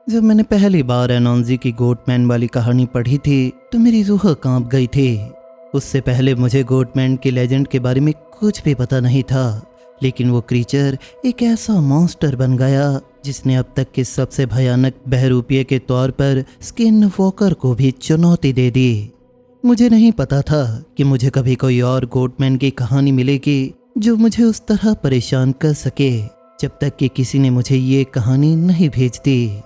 जब मैंने पहली बार एनोंजी की गोटमैन वाली कहानी पढ़ी थी तो मेरी रूह कांप गई थी। उससे पहले मुझे गोटमैन के लेजेंड के बारे में कुछ भी पता नहीं था, लेकिन वो क्रीचर एक ऐसा मॉन्स्टर बन गया जिसने अब तक के सबसे भयानक बहरूपिये के तौर पर स्किन वॉकर को भी चुनौती दे दी। मुझे नहीं पता था कि मुझे कभी कोई और गोटमैन की कहानी मिलेगी जो मुझे उस तरह परेशान कर सके, जब तक कि किसी ने मुझे ये कहानी नहीं भेज दी।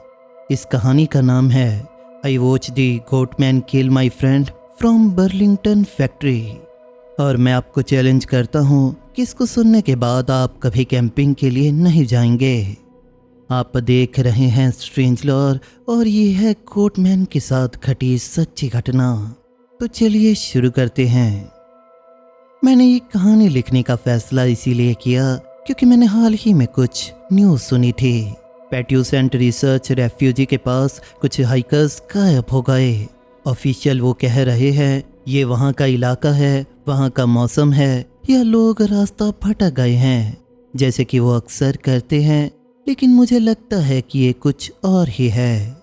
इस कहानी का नाम है I watch the goatman kill my friend from Burlington factory. और मैं आपको चैलेंज करता हूँ कि इसको सुनने के बाद आप कभी कैंपिंग के लिए नहीं जाएंगे। आप देख रहे हैं स्ट्रेंज लॉर और ये है गोटमैन के साथ घटी सच्ची घटना। तो चलिए शुरू करते हैं। मैंने ये कहानी लिखने का फैसला इसीलिए किया क्योंकि मैंने हाल ही में कुछ न्यूज़ सुनी थी। पैट्यूसेंट रिसर्च रेफ्यूजी के पास कुछ हाइकर्स गायब हो गए। ऑफिशियल वो कह रहे हैं ये वहाँ का इलाका है, वहाँ का मौसम है, या लोग रास्ता भटक गए हैं जैसे कि वो अक्सर करते हैं, लेकिन मुझे लगता है कि ये कुछ और ही है।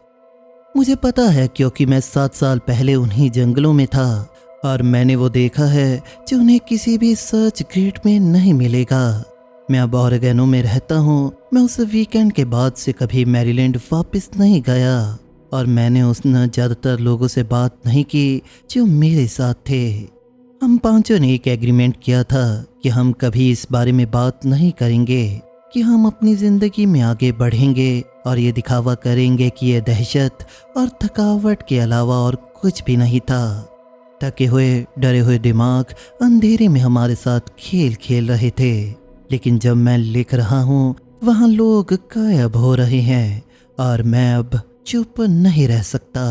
मुझे पता है क्योंकि मैं 7 साल पहले उन्हीं जंगलों में था और मैंने वो देखा है जो उन्हें किसी भी सर्च ग्रिड में नहीं मिलेगा। मैं अब ऑरेगोन में रहता हूँ। मैं उस वीकेंड के बाद से कभी मैरीलैंड वापस नहीं गया और मैंने उन ज़्यादातर लोगों से बात नहीं की जो मेरे साथ थे। हम पांचों ने एक एग्रीमेंट किया था कि हम कभी इस बारे में बात नहीं करेंगे, कि हम अपनी ज़िंदगी में आगे बढ़ेंगे और ये दिखावा करेंगे कि ये दहशत और थकावट के अलावा और कुछ भी नहीं था। थके हुए डरे हुए दिमाग अंधेरे में हमारे साथ खेल खेल रहे थे, लेकिन जब मैं लिख रहा हूँ वहाँ लोग गायब हो रहे हैं और मैं अब चुप नहीं रह सकता।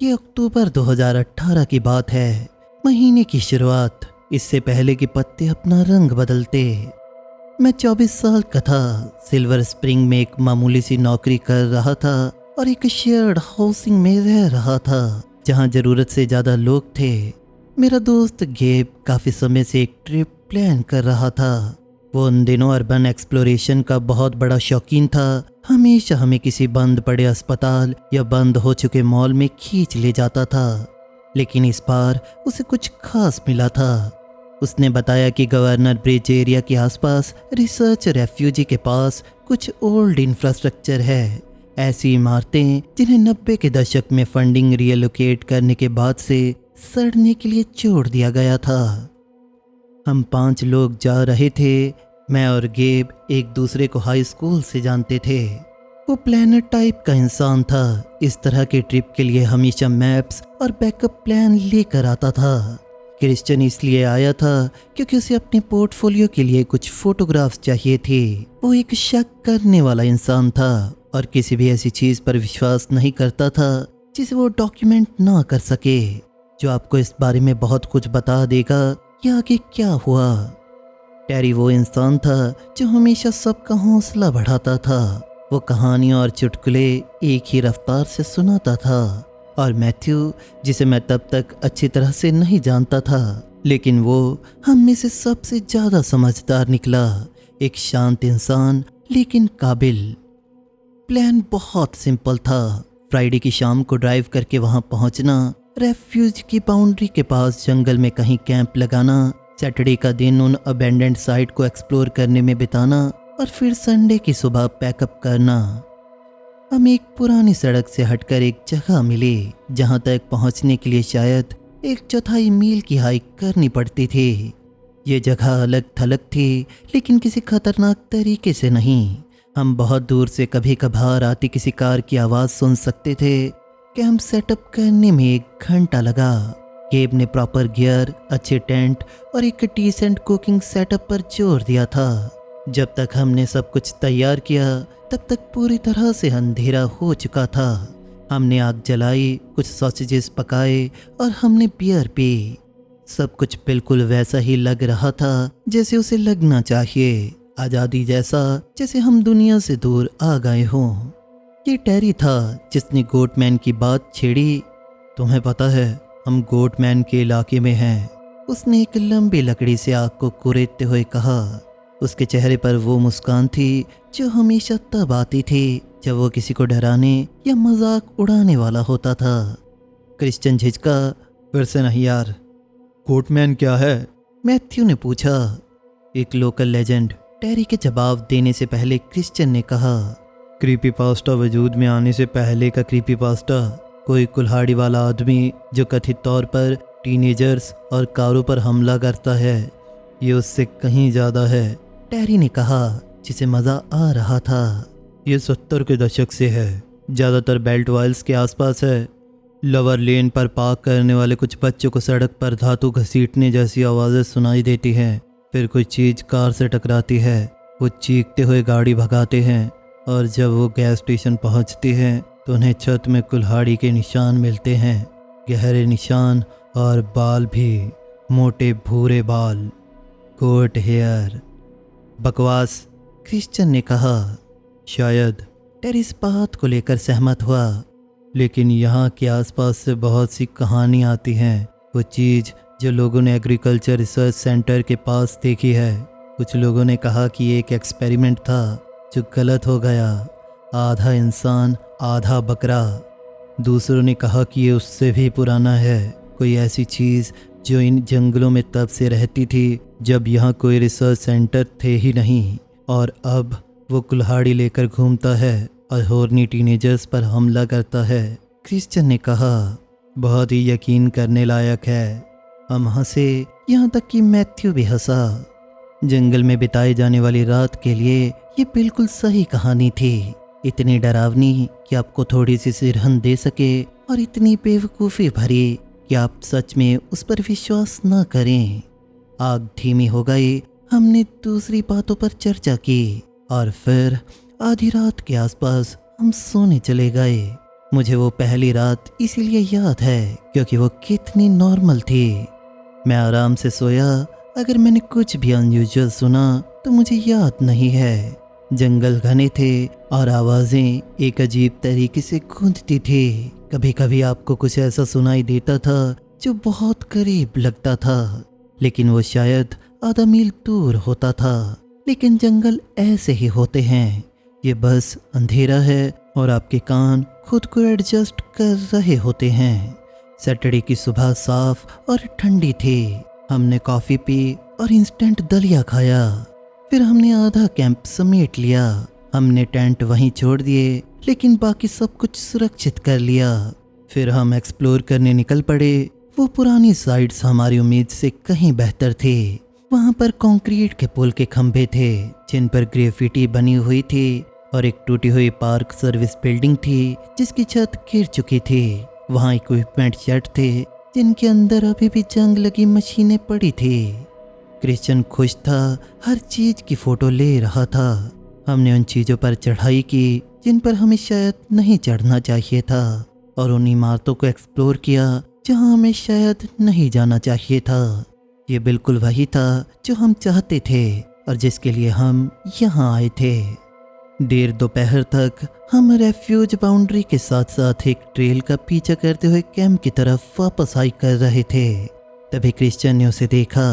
ये अक्टूबर 2018 की बात है, महीने की शुरुआत, इससे पहले कि पत्ते अपना रंग बदलते। मैं 24 साल का था, सिल्वर स्प्रिंग में एक मामूली सी नौकरी कर रहा था और एक शेयर्ड हाउसिंग में रह रहा था जहाँ ज़रूरत से ज़्यादा लोग थे। मेरा दोस्त गेब काफ़ी समय से एक ट्रिप प्लान कर रहा था। वो उन दिनों अर्बन एक्सप्लोरेशन का बहुत बड़ा शौकीन था। हमेशा हमें किसी बंद पड़े अस्पताल या बंद हो चुके मॉल में खींच ले जाता था, लेकिन इस बार उसे कुछ खास मिला था। उसने बताया कि गवर्नर ब्रिज एरिया के आसपास रिसर्च रेफ्यूजी के पास कुछ ओल्ड इंफ्रास्ट्रक्चर है, ऐसी इमारतें जिन्हें 90 के दशक में फंडिंग रिएलोकेट करने के बाद से सड़ने के लिए छोड़ दिया गया था। हम 5 लोग जा रहे थे। मैं और गेब एक दूसरे को हाई स्कूल से जानते थे। वो प्लानर टाइप का इंसान था। इस तरह के ट्रिप के लिए हमेशा मैप्स और बैकअप प्लान लेकर आता था। क्रिश्चियन इसलिए आया था क्योंकि उसे अपने पोर्टफोलियो के लिए कुछ फोटोग्राफ्स चाहिए थे। वो एक शक करने वाला इंसान था और किसी भी ऐसी चीज़ पर विश्वास नहीं करता था जिसे वो डॉक्यूमेंट ना कर सके, जो आपको इस बारे में बहुत कुछ बता देगा कि आगे क्या हुआ। टेरी वो इंसान था जो हमेशा सबका हौसला बढ़ाता था। वो कहानियाँ और चुटकुले एक ही रफ्तार से सुनाता था। और मैथ्यू, जिसे मैं तब तक अच्छी तरह से नहीं जानता था, लेकिन वो हम में से सबसे ज़्यादा समझदार निकला। एक शांत इंसान लेकिन काबिल। प्लान बहुत सिंपल था। फ्राइडे की शाम को ड्राइव करके वहाँ पहुँचना, रेफ्यूज की बाउंड्री के पास जंगल में कहीं कैंप लगाना, सैटरडे का दिन उन अबेंडेंड साइट को एक्सप्लोर करने में बिताना और फिर संडे की सुबह पैकअप करना। हम एक पुरानी सड़क से हटकर एक जगह मिले जहां तक पहुंचने के लिए शायद 1/4 मील की हाइक करनी पड़ती थी। ये जगह अलग थलग थी, लेकिन किसी खतरनाक तरीके से नहीं। हम बहुत दूर से कभी कभार आती किसी कार की आवाज़ सुन सकते थे। कैंप सेटअप करने में 1 घंटा लगा। गेब ने प्रॉपर गियर, अच्छे टेंट और एक डिसेंट कुकिंग सेटअप पर जोर दिया था। जब तक हमने सब कुछ तैयार किया तब तक पूरी तरह से अंधेरा हो चुका था। हमने आग जलाई, कुछ सॉसेजेस पकाए और हमने बियर पी। सब कुछ बिल्कुल वैसा ही लग रहा था जैसे उसे लगना चाहिए, आज़ादी जैसा, जैसे हम दुनिया से दूर आ गए हों। ये टेरी था जिसने गोटमैन की बात छेड़ी। तुम्हें पता है हम गोटमैन के इलाके में हैं, उसने एक लंबी लकड़ी से आग को कुरेदते हुए कहा। उसके चेहरे पर वो मुस्कान थी जो हमेशा तब आती थी जब वो किसी को डराने या मजाक उड़ाने वाला होता था। क्रिश्चियन झिझका, फिर से नहीं यार, गोटमैन क्या है? मैथ्यू ने पूछा। एक लोकल लेजेंड, टेरी के जवाब देने से पहले क्रिश्चियन ने कहा। क्रीपीपास्टा वजूद में आने से पहले का क्रीपीपास्टा, कोई कुल्हाड़ी वाला आदमी जो कथित तौर पर टीनेजर्स और कारों पर हमला करता है। ये उससे कहीं ज़्यादा है, टेरी ने कहा, जिसे मज़ा आ रहा था। ये 70 के दशक से है, ज़्यादातर बेल्ट वाइल्स के आसपास है। लवर लेन पर पार्क करने वाले कुछ बच्चों को सड़क पर धातु घसीटने जैसी आवाज़ें सुनाई देती हैं। फिर कोई चीज़ कार से टकराती है, वो चीखते हुए गाड़ी भगाते हैं और जब वो गैस स्टेशन पहुंचती हैं तो उन्हें छत में कुल्हाड़ी के निशान मिलते हैं, गहरे निशान और बाल भी, मोटे भूरे बाल, गोट हेयर। बकवास, क्रिश्चियन ने कहा। शायद टेरी इस बात को लेकर सहमत हुआ, लेकिन यहाँ के आसपास से बहुत सी कहानी आती हैं। वो चीज़ जो लोगों ने एग्रीकल्चर रिसर्च सेंटर के पास देखी है। कुछ लोगों ने कहा कि ये एक एक्सपेरिमेंट था जो गलत हो गया, आधा इंसान आधा बकरा। दूसरों ने कहा कि ये उससे भी पुराना है, कोई ऐसी चीज़ जो इन जंगलों में तब से रहती थी जब यहाँ कोई रिसर्च सेंटर थे ही नहीं, और अब वो कुल्हाड़ी लेकर घूमता है और हॉर्नी टीनेजर्स पर हमला करता है। क्रिश्चियन ने कहा। बहुत ही यकीन करने लायक है। हम हंसे, यहाँ तक कि मैथ्यू भी हंसा। जंगल में बिताई जाने वाली रात के लिए ये बिल्कुल सही कहानी थी, इतनी डरावनी कि आपको थोड़ी सी सिरहन दे सके और इतनी बेवकूफ़ी भरी कि आप सच में उस पर विश्वास न करें। आग धीमी हो गई, हमने दूसरी बातों पर चर्चा की और फिर आधी रात के आसपास हम सोने चले गए। मुझे वो पहली रात इसीलिए याद है क्योंकि वो कितनी नॉर्मल थी। मैं आराम से सोया। अगर मैंने कुछ भी अनयूजुअल सुना तो मुझे याद नहीं है। जंगल घने थे और आवाज़ें एक अजीब तरीके से गूंजती थी। कभी कभी आपको कुछ ऐसा सुनाई देता था जो बहुत करीब लगता था, लेकिन वो शायद आधा मील दूर होता था। लेकिन जंगल ऐसे ही होते हैं, ये बस अंधेरा है और आपके कान खुद को एडजस्ट कर रहे होते हैं। सैटरडे की सुबह साफ और ठंडी थी। हमने कॉफ़ी पी और इंस्टेंट दलिया खाया। फिर हमने आधा कैंप समेट लिया। हमने टेंट वहीं छोड़ दिए, लेकिन बाकी सब कुछ सुरक्षित कर लिया। फिर हम एक्सप्लोर करने निकल पड़े। वो पुरानी साइट्स हमारी उम्मीद से कहीं बेहतर थी। वहाँ पर कंक्रीट के पुल के खंभे थे जिन पर ग्रेफिटी बनी हुई थी और एक टूटी हुई पार्क सर्विस बिल्डिंग थी जिसकी छत गिर चुकी थी। वहाँ इक्विपमेंट शेड थे जिनके अंदर अभी भी जंग लगी मशीनें पड़ी थी। क्रिश्चियन खुश था, हर चीज की फोटो ले रहा था। हमने उन चीज़ों पर चढ़ाई की जिन पर हमें शायद नहीं चढ़ना चाहिए था और उन इमारतों को एक्सप्लोर किया जहाँ हमें शायद नहीं जाना चाहिए था। ये बिल्कुल वही था जो हम चाहते थे और जिसके लिए हम यहाँ आए थे। देर दोपहर तक हम रेफ्यूज बाउंड्री के साथ साथ एक ट्रेल का पीछा करते हुए कैंप की तरफ वापस हाइक कर रहे थे। तभी क्रिश्चियन ने उसे देखा।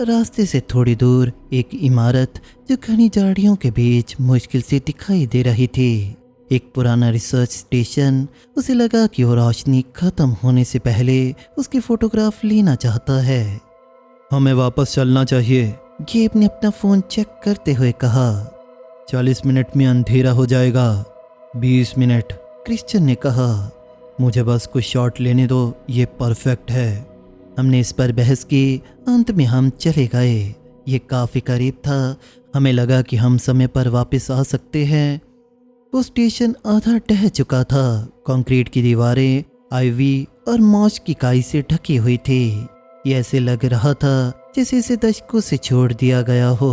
रास्ते से थोड़ी दूर एक इमारत जो घनी झाड़ियों के बीच मुश्किल से दिखाई दे रही थी। एक पुराना रिसर्च स्टेशन। उसे लगा कि वो रोशनी खत्म होने से पहले उसकी फोटोग्राफ लेना चाहता है। हमें वापस चलना चाहिए, गेब ने अपना फ़ोन चेक करते हुए कहा। 40 मिनट में अंधेरा हो जाएगा। 20 मिनट, क्रिश्चियन ने कहा। मुझे बस कुछ शॉट लेने दो, ये परफेक्ट है। हमने इस पर बहस की। अंत में हम चले गए। ये काफ़ी करीब था। हमें लगा कि हम समय पर वापस आ सकते हैं। वो स्टेशन आधा ढह चुका था। कंक्रीट की दीवारें आइवी और मॉस की काई से ढकी हुई थी। ये ऐसे लग रहा था जैसे इसे दशकों से छोड़ दिया गया हो,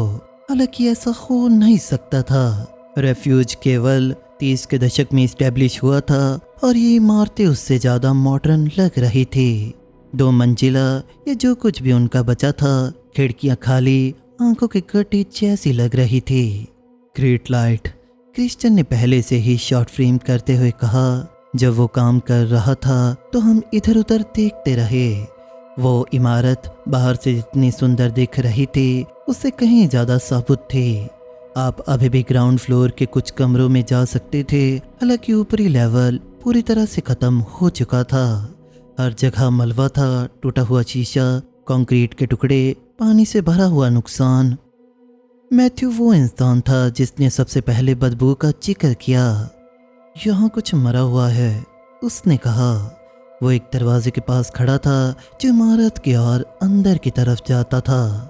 हालांकि ऐसा हो नहीं सकता था। रेफ्यूज केवल 30 के दशक में इस्टेब्लिश हुआ था और ये इमारतें उससे ज़्यादा मॉडर्न लग रही थी। 2 मंजिला या जो कुछ भी उनका बचा था, खिड़कियां खाली, आंखों के गड्ढे जैसी लग रही थी। ग्रेट लाइट, क्रिश्चियन ने पहले से ही शॉर्ट फ्रेम करते हुए कहा। जब वो काम कर रहा था तो हम इधर उधर देखते रहे। वो इमारत बाहर से जितनी सुंदर दिख रही थी उससे कहीं ज़्यादा साबुत थी। आप अभी भी ग्राउंड फ्लोर के कुछ कमरों में जा सकते थे, हालांकि ऊपरी लेवल पूरी तरह से ख़त्म हो चुका था। हर जगह मलबा था, टूटा हुआ शीशा, कंक्रीट के टुकड़े, पानी से भरा हुआ नुकसान। मैथ्यू वो इंसान था जिसने सबसे पहले बदबू का जिक्र किया। यहाँ कुछ मरा हुआ है, उसने कहा। वो एक दरवाजे के पास खड़ा था जो इमारत की ओर अंदर की तरफ जाता था।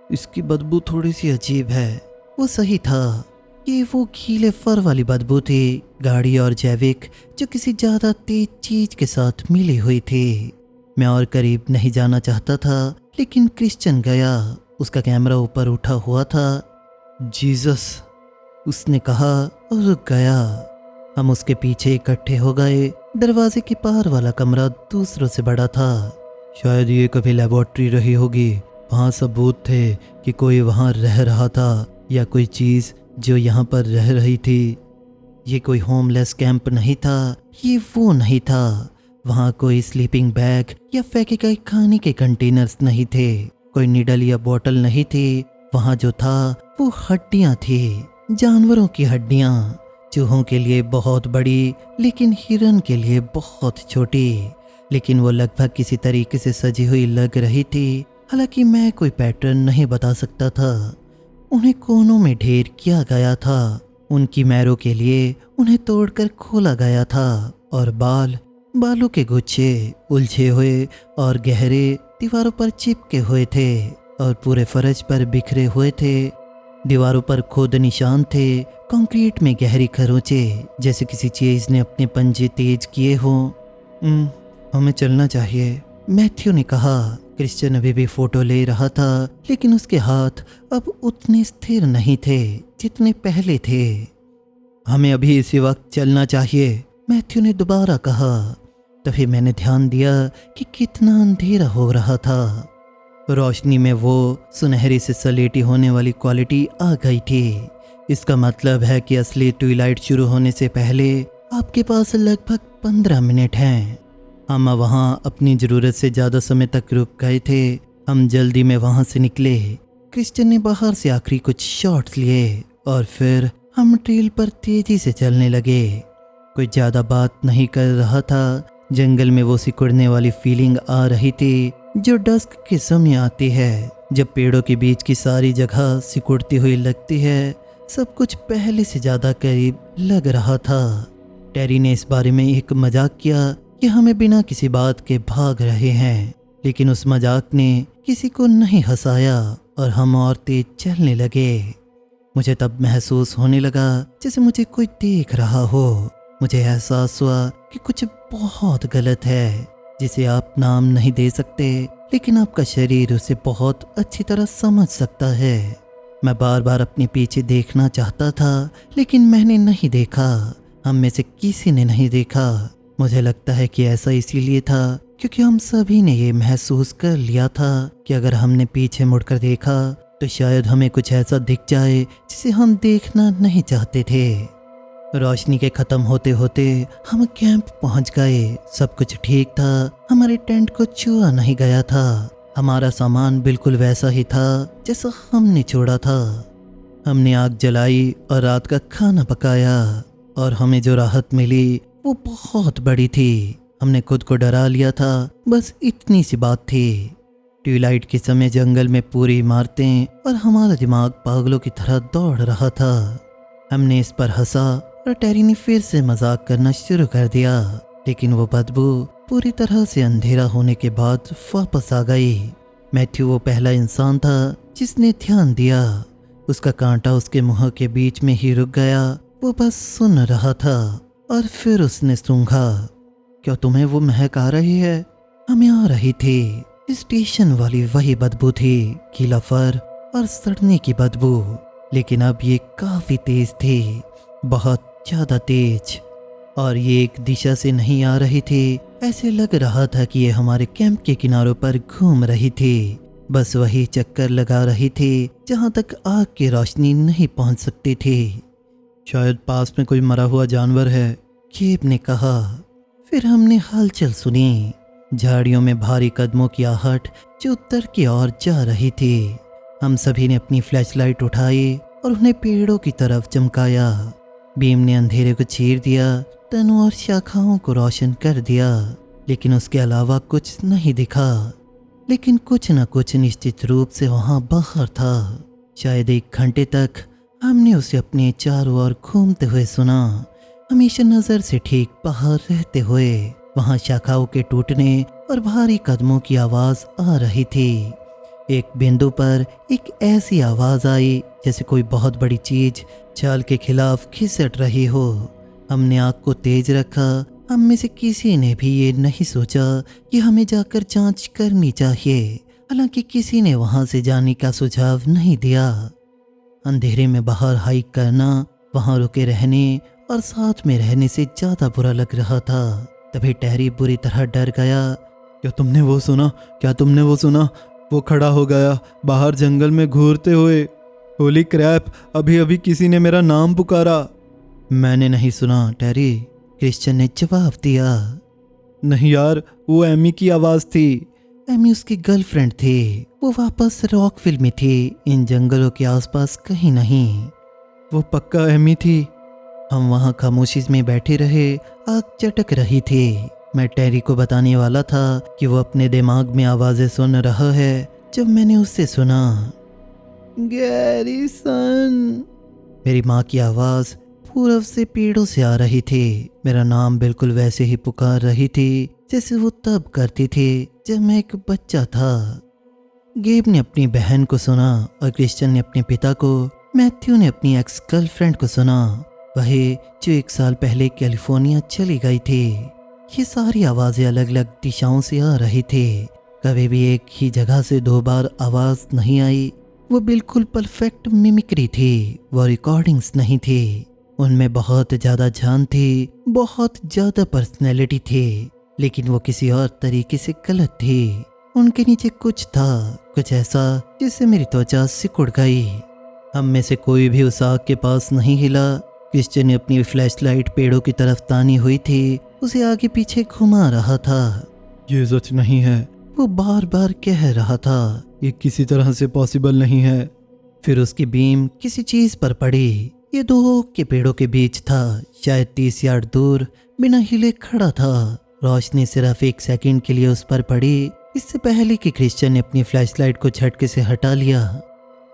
इसकी बदबू थोड़ी सी अजीब है। वो सही था कि वो गीले फर वाली बदबू थी, गाढ़ी और जैविक, जो किसी ज़्यादा तेज चीज के साथ मिली हुई थी। मैं और करीब नहीं जाना चाहता था, लेकिन क्रिश्चियन गया। उसका कैमरा ऊपर उठा हुआ था। जीसस, उसने कहा और रुक गया। हम उसके पीछे इकट्ठे हो गए। दरवाजे के पार वाला कमरा दूसरों से बड़ा था। शायद ये कभी लेबोरेटरी रही होगी। वहाँ सबूत थे कि कोई वहाँ रह रहा था या कोई चीज़ जो यहाँ पर रह रही थी। ये कोई होमलेस कैंप नहीं था, ये वो नहीं था। वहाँ कोई स्लीपिंग बैग या फेंके गए खाने के कंटेनर्स नहीं थे, कोई निडल या बोतल नहीं थी। वहाँ जो था वो हड्डियाँ थी, जानवरों की हड्डियाँ। चूहों के लिए बहुत बड़ी, लेकिन हिरन के लिए बहुत छोटी। लेकिन वो लगभग किसी तरीके से सजी हुई लग रही थी। हालांकि मैं कोई पैटर्न नहीं बता सकता था। उन्हें कोनों में ढेर किया गया था। उनकी मैरों के लिए उन्हें तोड़कर खोला गया था और बालों के गुच्छे उलझे हुए और गहरे दीवारों पर चिपके हुए थे और पूरे फर्श पर बिखरे हुए थे। दीवारों पर खुद निशान थे, कंक्रीट में गहरी खरोंचे, जैसे किसी चीज ने अपने पंजे तेज किए हों। हमें चलना चाहिए, मैथ्यू ने कहा। क्रिश्चियन अभी भी फोटो ले रहा था, लेकिन उसके हाथ अब उतने स्थिर नहीं थे जितने पहले थे। हमें अभी इसी वक्त चलना चाहिए, मैथ्यू ने दोबारा कहा। तभी मैंने ध्यान दिया कि कितना अंधेरा हो रहा था। रोशनी में वो सुनहरी से सलेटी होने वाली क्वालिटी आ गई थी। इसका मतलब है कि असली ट्विलाइट शुरू होने से पहले आपके पास लगभग 15 मिनट हैं। हम वहाँ अपनी ज़रूरत से ज़्यादा समय तक रुक गए थे। हम जल्दी में वहाँ से निकले। क्रिश्चियन ने बाहर से आखिरी कुछ शॉट्स लिए और फिर हम ट्रेल पर तेजी से चलने लगे। कोई ज़्यादा बात नहीं कर रहा था। जंगल में वो सिकुड़ने वाली फीलिंग आ रही थी जो डस्क के समय आती है, जब पेड़ों के बीच की सारी जगह सिकुड़ती हुई लगती है। सब कुछ पहले से ज़्यादा करीब लग रहा था। टेरी ने इस बारे में एक मजाक किया कि हमें बिना किसी बात के भाग रहे हैं, लेकिन उस मजाक ने किसी को नहीं हंसाया और हम और तेज चलने लगे। मुझे तब महसूस होने लगा जैसे मुझे कोई देख रहा हो। मुझे एहसास हुआ कि कुछ बहुत गलत है, जिसे आप नाम नहीं दे सकते, लेकिन आपका शरीर उसे बहुत अच्छी तरह समझ सकता है। मैं बार बार अपने पीछे देखना चाहता था, लेकिन मैंने नहीं देखा। हम में से किसी ने नहीं देखा। मुझे लगता है कि ऐसा इसीलिए था क्योंकि हम सभी ने ये महसूस कर लिया था कि अगर हमने पीछे मुड़कर देखा तो शायद हमें कुछ ऐसा दिख जाए जिसे हम देखना नहीं चाहते थे। रोशनी के ख़त्म होते होते हम कैंप पहुंच गए। सब कुछ ठीक था। हमारे टेंट को छुआ नहीं गया था। हमारा सामान बिल्कुल वैसा ही था जैसा हमने छोड़ा था। हमने आग जलाई और रात का खाना पकाया और हमें जो राहत मिली वो बहुत बड़ी थी। हमने खुद को डरा लिया था, बस इतनी सी बात थी। ट्विलाइट के समय जंगल में पूरी इमारतें और हमारा दिमाग पागलों की तरह दौड़ रहा था। हमने इस पर हंसा और टेरी ने फिर से मजाक करना शुरू कर दिया, लेकिन वो बदबू पूरी तरह से अंधेरा होने के बाद वापस आ गई। मैथ्यू वो पहला इंसान था जिसने ध्यान दिया। उसका कांटा उसके मुंह के बीच में ही रुक गया। वो बस सुन रहा था और फिर उसने सूंघा। क्या तुम्हें वो महक आ रही है? हमें आ रही थी। स्टेशन वाली वही बदबू थी, गीला फर और सड़ने की बदबू, लेकिन अब ये काफी तेज थी, बहुत ज्यादा तेज। और ये एक दिशा से नहीं आ रही थी। ऐसे लग रहा था कि ये हमारे कैंप के किनारों पर घूम रही थी, बस वही चक्कर लगा रही थी जहां तक आग की रोशनी नहीं पहुंच सकती थी। शायद पास में कोई मरा हुआ जानवर है, केब ने कहा। फिर हमने हलचल सुनी। झाड़ियों में भारी कदमों की आहट जो उत्तर की ओर जा रही थी। हम सभी ने अपनी फ्लैशलाइट उठाई और उन्हें पेड़ों की तरफ चमकाया। बीम ने अंधेरे को चीर दिया, तनों और शाखाओं को रोशन कर दिया, लेकिन उसके अलावा कुछ नहीं दिखा। लेकिन कुछ न कुछ निश्चित रूप से वहां बाहर था। शायद 1 घंटे तक हमने उसे अपने चारों ओर घूमते हुए सुना, हमेशा नजर से ठीक बाहर रहते हुए। वहां शाखाओं के टूटने और भारी कदमों की आवाज आ रही थी। एक बिंदु पर एक ऐसी आवाज आई जैसे कोई बहुत बड़ी चीज चाल के खिलाफ खिसट रही हो। हमने आंख को तेज रखा। हम में से किसी ने भी ये नहीं सोचा कि हमें जाकर जांच करनी चाहिए। हालांकि किसी ने वहां से जाने का सुझाव नहीं दिया। अंधेरे में बाहर हाइक करना वहां रुके रहने और साथ में रहने से ज्यादा बुरा लग रहा था। तभी टैरी बुरी तरह डर गया। क्या तुमने वो सुना? क्या तुमने वो सुना? वो खड़ा हो गया बाहर जंगल में घूरते हुए। होली क्रैप, अभी अभी किसी ने मेरा नाम पुकारा। मैंने नहीं सुना टैरी, क्रिश्चियन ने जवाब दिया। नहीं यार, वो एमी की आवाज थी। एमी उसकी गर्लफ्रेंड थी। वो वापस रॉकविल में थी, इन जंगलों के आसपास कहीं नहीं। वो पक्का एमी थी। हम वहां खामोशी में बैठे रहे। आग चटक रही थी। मैं टैरी को बताने वाला था कि वो अपने दिमाग में आवाजें सुन रहा है जब मैंने उससे सुना, गैरिसन। मेरी माँ की आवाज पूरब से पेड़ों से आ रही थी। मेरा नाम बिल्कुल वैसे ही पुकार रही थी जैसे वो तब करती थी जब मैं एक बच्चा था। गेब ने अपनी बहन को सुना और क्रिश्चियन ने अपने पिता को। मैथ्यू ने अपनी एक्स गर्लफ्रेंड को सुना, वही जो 1 साल पहले कैलिफोर्निया चली गई थी। ये सारी आवाजें अलग अलग दिशाओं से आ रही थी। कभी भी एक ही जगह से 2 बार आवाज नहीं आई। वो बिल्कुल परफेक्ट मिमिक्री थी। वो रिकॉर्डिंग्स नहीं थी। उनमें बहुत ज्यादा जान थी, बहुत ज्यादा पर्सनैलिटी थी, लेकिन वो किसी और तरीके से गलत थी। उनके नीचे कुछ था, कुछ ऐसा जिससे मेरी त्वचा सिकुड़ गई। हम में से कोई भी उस आग के पास नहीं हिला। क्रिश्चियन ने अपनी फ्लैशलाइट पेड़ों की तरफ तानी हुई थी, उसे आगे पीछे घुमा रहा था। ये सच नहीं है, वो बार बार कह रहा था। ये किसी तरह से पॉसिबल नहीं है। फिर उसकी बीम किसी चीज पर पड़ी। ये 2 ओक के पेड़ों के बीच था, शायद 30 यार्ड दूर, बिना हिले खड़ा था। रोशनी सिर्फ 1 सेकंड के लिए उस पर पड़ी, इससे पहले कि क्रिश्चियन ने अपनी फ्लैशलाइट को झटके से हटा लिया।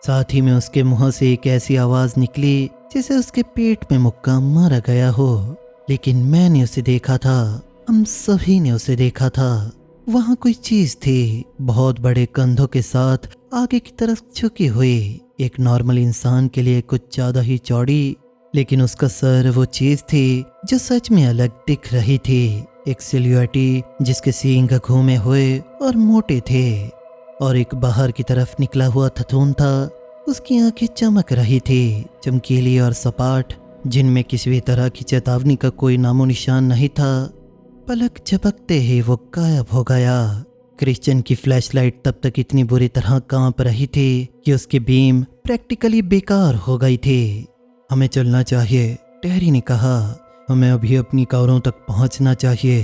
साथ ही में उसके मुंह से एक ऐसी आवाज निकली जैसे उसके पेट में मुक्का मारा गया हो। लेकिन मैंने उसे देखा था, हम सभी ने उसे देखा था। वहां कोई चीज थी, बहुत बड़े कंधों के साथ आगे की तरफ झुकी हुई, एक नॉर्मल इंसान के लिए कुछ ज्यादा ही चौड़ी। लेकिन उसका सर वो चीज थी जो सच में अलग दिख रही थी। एक सिल्हुएटी जिसके सींग घूमे हुए और मोटे थे, और एक बाहर की तरफ निकला हुआ थथून था। उसकी आंखें चमक रही थी, चमकीली और सपाट, जिनमें किसी भी तरह की चेतावनी का कोई नामो निशान नहीं था। पलक झपकते ही वो गायब हो गया। क्रिश्चियन की फ्लैशलाइट तब तक इतनी बुरी तरह कांप रही थी कि उसकी बीम प्रैक्टिकली बेकार हो गई थी। हमें चलना चाहिए, टैरी ने कहा। हमें अभी अपनी कारों तक पहुंचना चाहिए।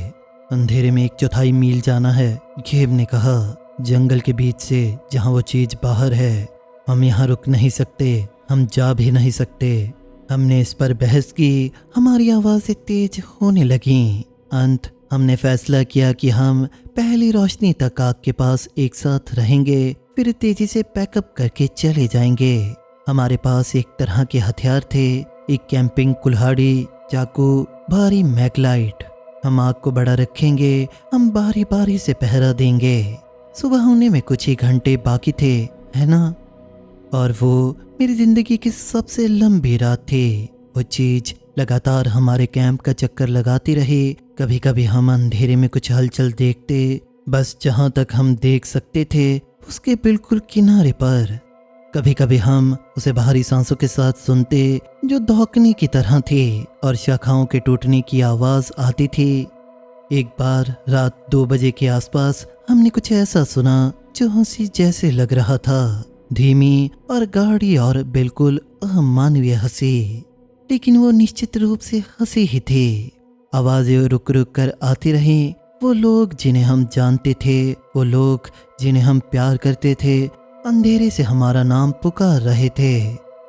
अंधेरे में 1/4 मील जाना है, गेब ने कहा। जंगल के बीच से जहां वो चीज बाहर है। हम यहाँ रुक नहीं सकते, हम जा भी नहीं सकते। हमने इस पर बहस की, हमारी आवाजें तेज होने लगीं। अंत हमने फैसला किया कि हम पहली रोशनी तक आग के पास एक साथ रहेंगे, फिर तेजी से पैकअप करके चले जाएंगे। हमारे पास एक तरह के हथियार थे, एक कैंपिंग कुल्हाड़ी, चाकू, भारी मैगलाइट। हम आग को बड़ा रखेंगे, हम बारी बारी से पहरा देंगे। सुबह होने में कुछ ही घंटे बाकी थे, है ना? और वो मेरी जिंदगी की सबसे लंबी रात थी। वो चीज लगातार हमारे कैंप का चक्कर लगाती रही। कभी कभी हम अंधेरे में कुछ हलचल देखते, बस जहां तक हम देख सकते थे उसके बिल्कुल किनारे पर। कभी कभी हम उसे भारी सांसों के साथ सुनते जो दौकने की तरह थी, और शाखाओं के टूटने की आवाज आती थी। एक बार रात 2 बजे के आसपास हमने कुछ ऐसा सुना जो हंसी जैसे लग रहा था, धीमी और गाढ़ी और बिल्कुल अमानवीय हंसी। लेकिन वो निश्चित रूप से हंसी ही थी। आवाजें रुक रुक कर आती रहीं, वो लोग जिन्हें हम जानते थे, वो लोग जिन्हें हम प्यार करते थे, अंधेरे से हमारा नाम पुकार रहे थे,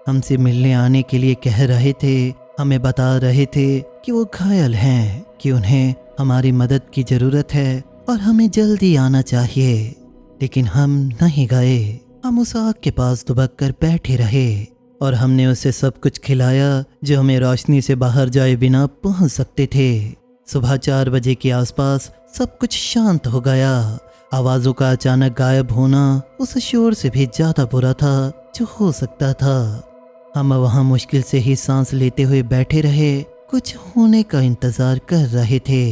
हमसे मिलने आने के लिए कह रहे थे, हमें बता रहे थे कि वो घायल हैं, कि उन्हें हमारी मदद की ज़रूरत है और हमें जल्दी आना चाहिए। लेकिन हम नहीं गए। हम उस आग के पास दुबक कर बैठे रहे और हमने उसे सब कुछ खिलाया जो हमें रोशनी से बाहर जाए बिना पहुंच सकते थे। सुबह 4 बजे के आसपास सब कुछ शांत हो गया। आवाज़ों का अचानक गायब होना उस शोर से भी ज़्यादा बुरा था जो हो सकता था। हम वहाँ मुश्किल से ही सांस लेते हुए बैठे रहे, कुछ होने का इंतज़ार कर रहे थे,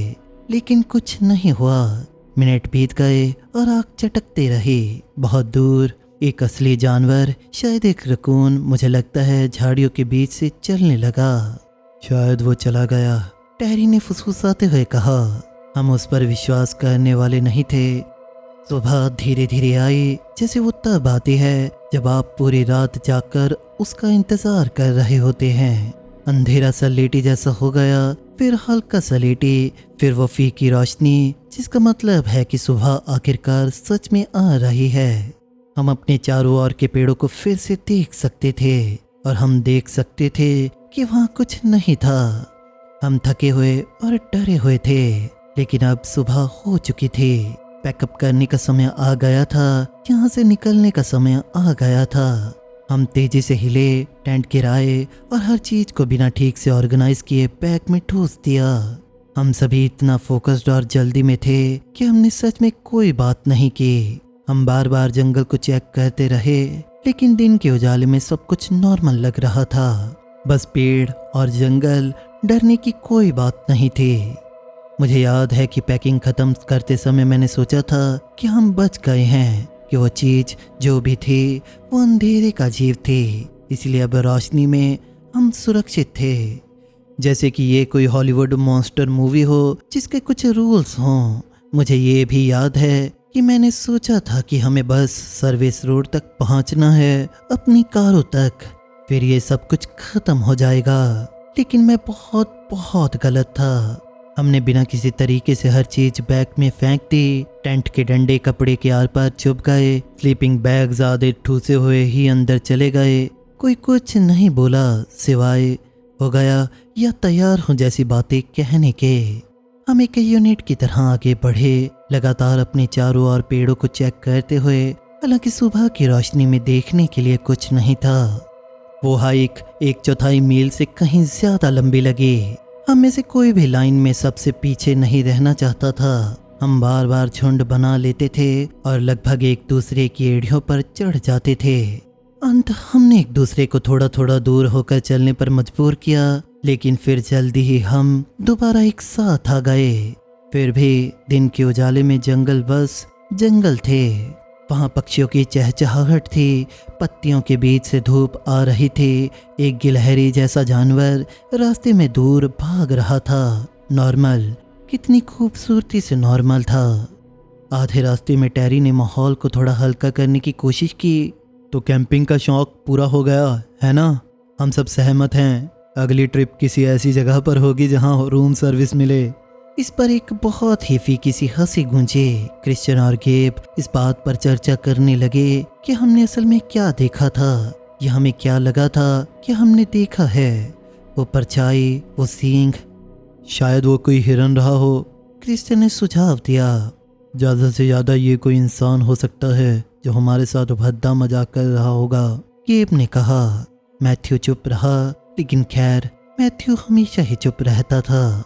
लेकिन कुछ नहीं हुआ। मिनट बीत गए और आग चटकते रही। बहुत दूर एक असली जानवर, शायद एक रकून, मुझे लगता है झाड़ियों के बीच से चलने लगा। शायद वो चला गया, टैरी ने फुसफुसाते हुए कहा। हम उस पर विश्वास करने वाले नहीं थे। सुबह धीरे धीरे आई, जैसे वो तब आती है जब आप पूरी रात जागकर उसका इंतजार कर रहे होते हैं। अंधेरा सलेटी जैसा हो गया, फिर हल्का सलेटी, फिर वो फीकी रोशनी, जिसका मतलब है कि सुबह आखिरकार सच में आ रही है। हम अपने चारों ओर के पेड़ों को फिर से देख सकते थे और हम देख सकते थे कि वहाँ कुछ नहीं था। हम थके हुए और डरे हुए थे, लेकिन अब सुबह हो चुकी थी। पैकअप करने का समय आ गया था, यहाँ से निकलने का समय आ गया था। हम तेजी से हिले, टेंट गिराए और हर चीज को बिना ठीक से ऑर्गेनाइज किए बैग में ठूस दिया। हम सभी इतना फोकस्ड और जल्दी में थे कि हमने सच में कोई बात नहीं की। हम बार बार जंगल को चेक करते रहे, लेकिन दिन के उजाले में सब कुछ नॉर्मल लग रहा था। बस पेड़ और जंगल, डरने की कोई बात नहीं थी। मुझे याद है कि पैकिंग खत्म करते समय मैंने सोचा था कि हम बच गए हैं, कि वो चीज जो भी थी वो अंधेरे का जीव थी, इसलिए अब रोशनी में हम सुरक्षित थे। जैसे कि ये कोई हॉलीवुड मॉन्स्टर मूवी हो जिसके कुछ रूल्स हों। मुझे ये भी याद है कि मैंने सोचा था कि हमें बस सर्विस रोड तक पहुंचना है, अपनी कारों तक, फिर ये सब कुछ खत्म हो जाएगा। लेकिन मैं बहुत बहुत गलत था। हमने बिना किसी तरीके से हर चीज बैग में फेंक दी। टेंट के डंडे कपड़े के आर पार चुभ गए, स्लीपिंग बैग्स आधे ठूसे हुए ही अंदर चले गए। कोई कुछ नहीं बोला सिवाय हो गया या तैयार हो जैसी बातें कहने के। हम एक यूनिट की तरह आगे बढ़े, लगातार अपने चारों ओर पेड़ों को चेक करते हुए। हालांकि सुबह की रोशनी में देखने के लिए कुछ नहीं था। वो हाइक 1/4 मील से कहीं ज्यादा लंबी लगी। हम में से कोई भी लाइन में सबसे पीछे नहीं रहना चाहता था। हम बार बार झुंड बना लेते थे और लगभग एक दूसरे की एड़ियों पर चढ़ जाते थे। अंत हमने एक दूसरे को थोड़ा थोड़ा दूर होकर चलने पर मजबूर किया, लेकिन फिर जल्दी ही हम दोबारा एक साथ आ गए। फिर भी दिन के उजाले में जंगल बस जंगल थे। वहाँ पक्षियों की चहचहाहट थी, पत्तियों के बीच से धूप आ रही थी। एक गिलहरी जैसा जानवर रास्ते में दूर भाग रहा था। नॉर्मल, कितनी खूबसूरती से नॉर्मल था। आधे रास्ते में टैरी ने माहौल को थोड़ा हल्का करने की कोशिश की। तो कैंपिंग का शौक पूरा हो गया है ना? हम सब सहमत हैं। अगली ट्रिप किसी ऐसी जगह पर होगी जहां रूम सर्विस मिले। इस पर एक बहुत ही फीकी सी हंसी गूंजे। क्रिश्चियन और गेब इस बात पर चर्चा करने लगे कि हमने असल में क्या देखा था, या हमें क्या लगा था कि हमने देखा है। वो परछाई, वो सींग, शायद वो कोई हिरन रहा हो। क्रिश्चियन ने सुझाव दिया। ज़्यादा से ज़्यादा ये कोई इंसान हो सकता है जो हमारे साथ भद्दा मजाक कर रहा होगा, गेब ने कहा। मैथ्यू चुप रहा, लेकिन खैर मैथ्यू हमेशा ही चुप रहता था।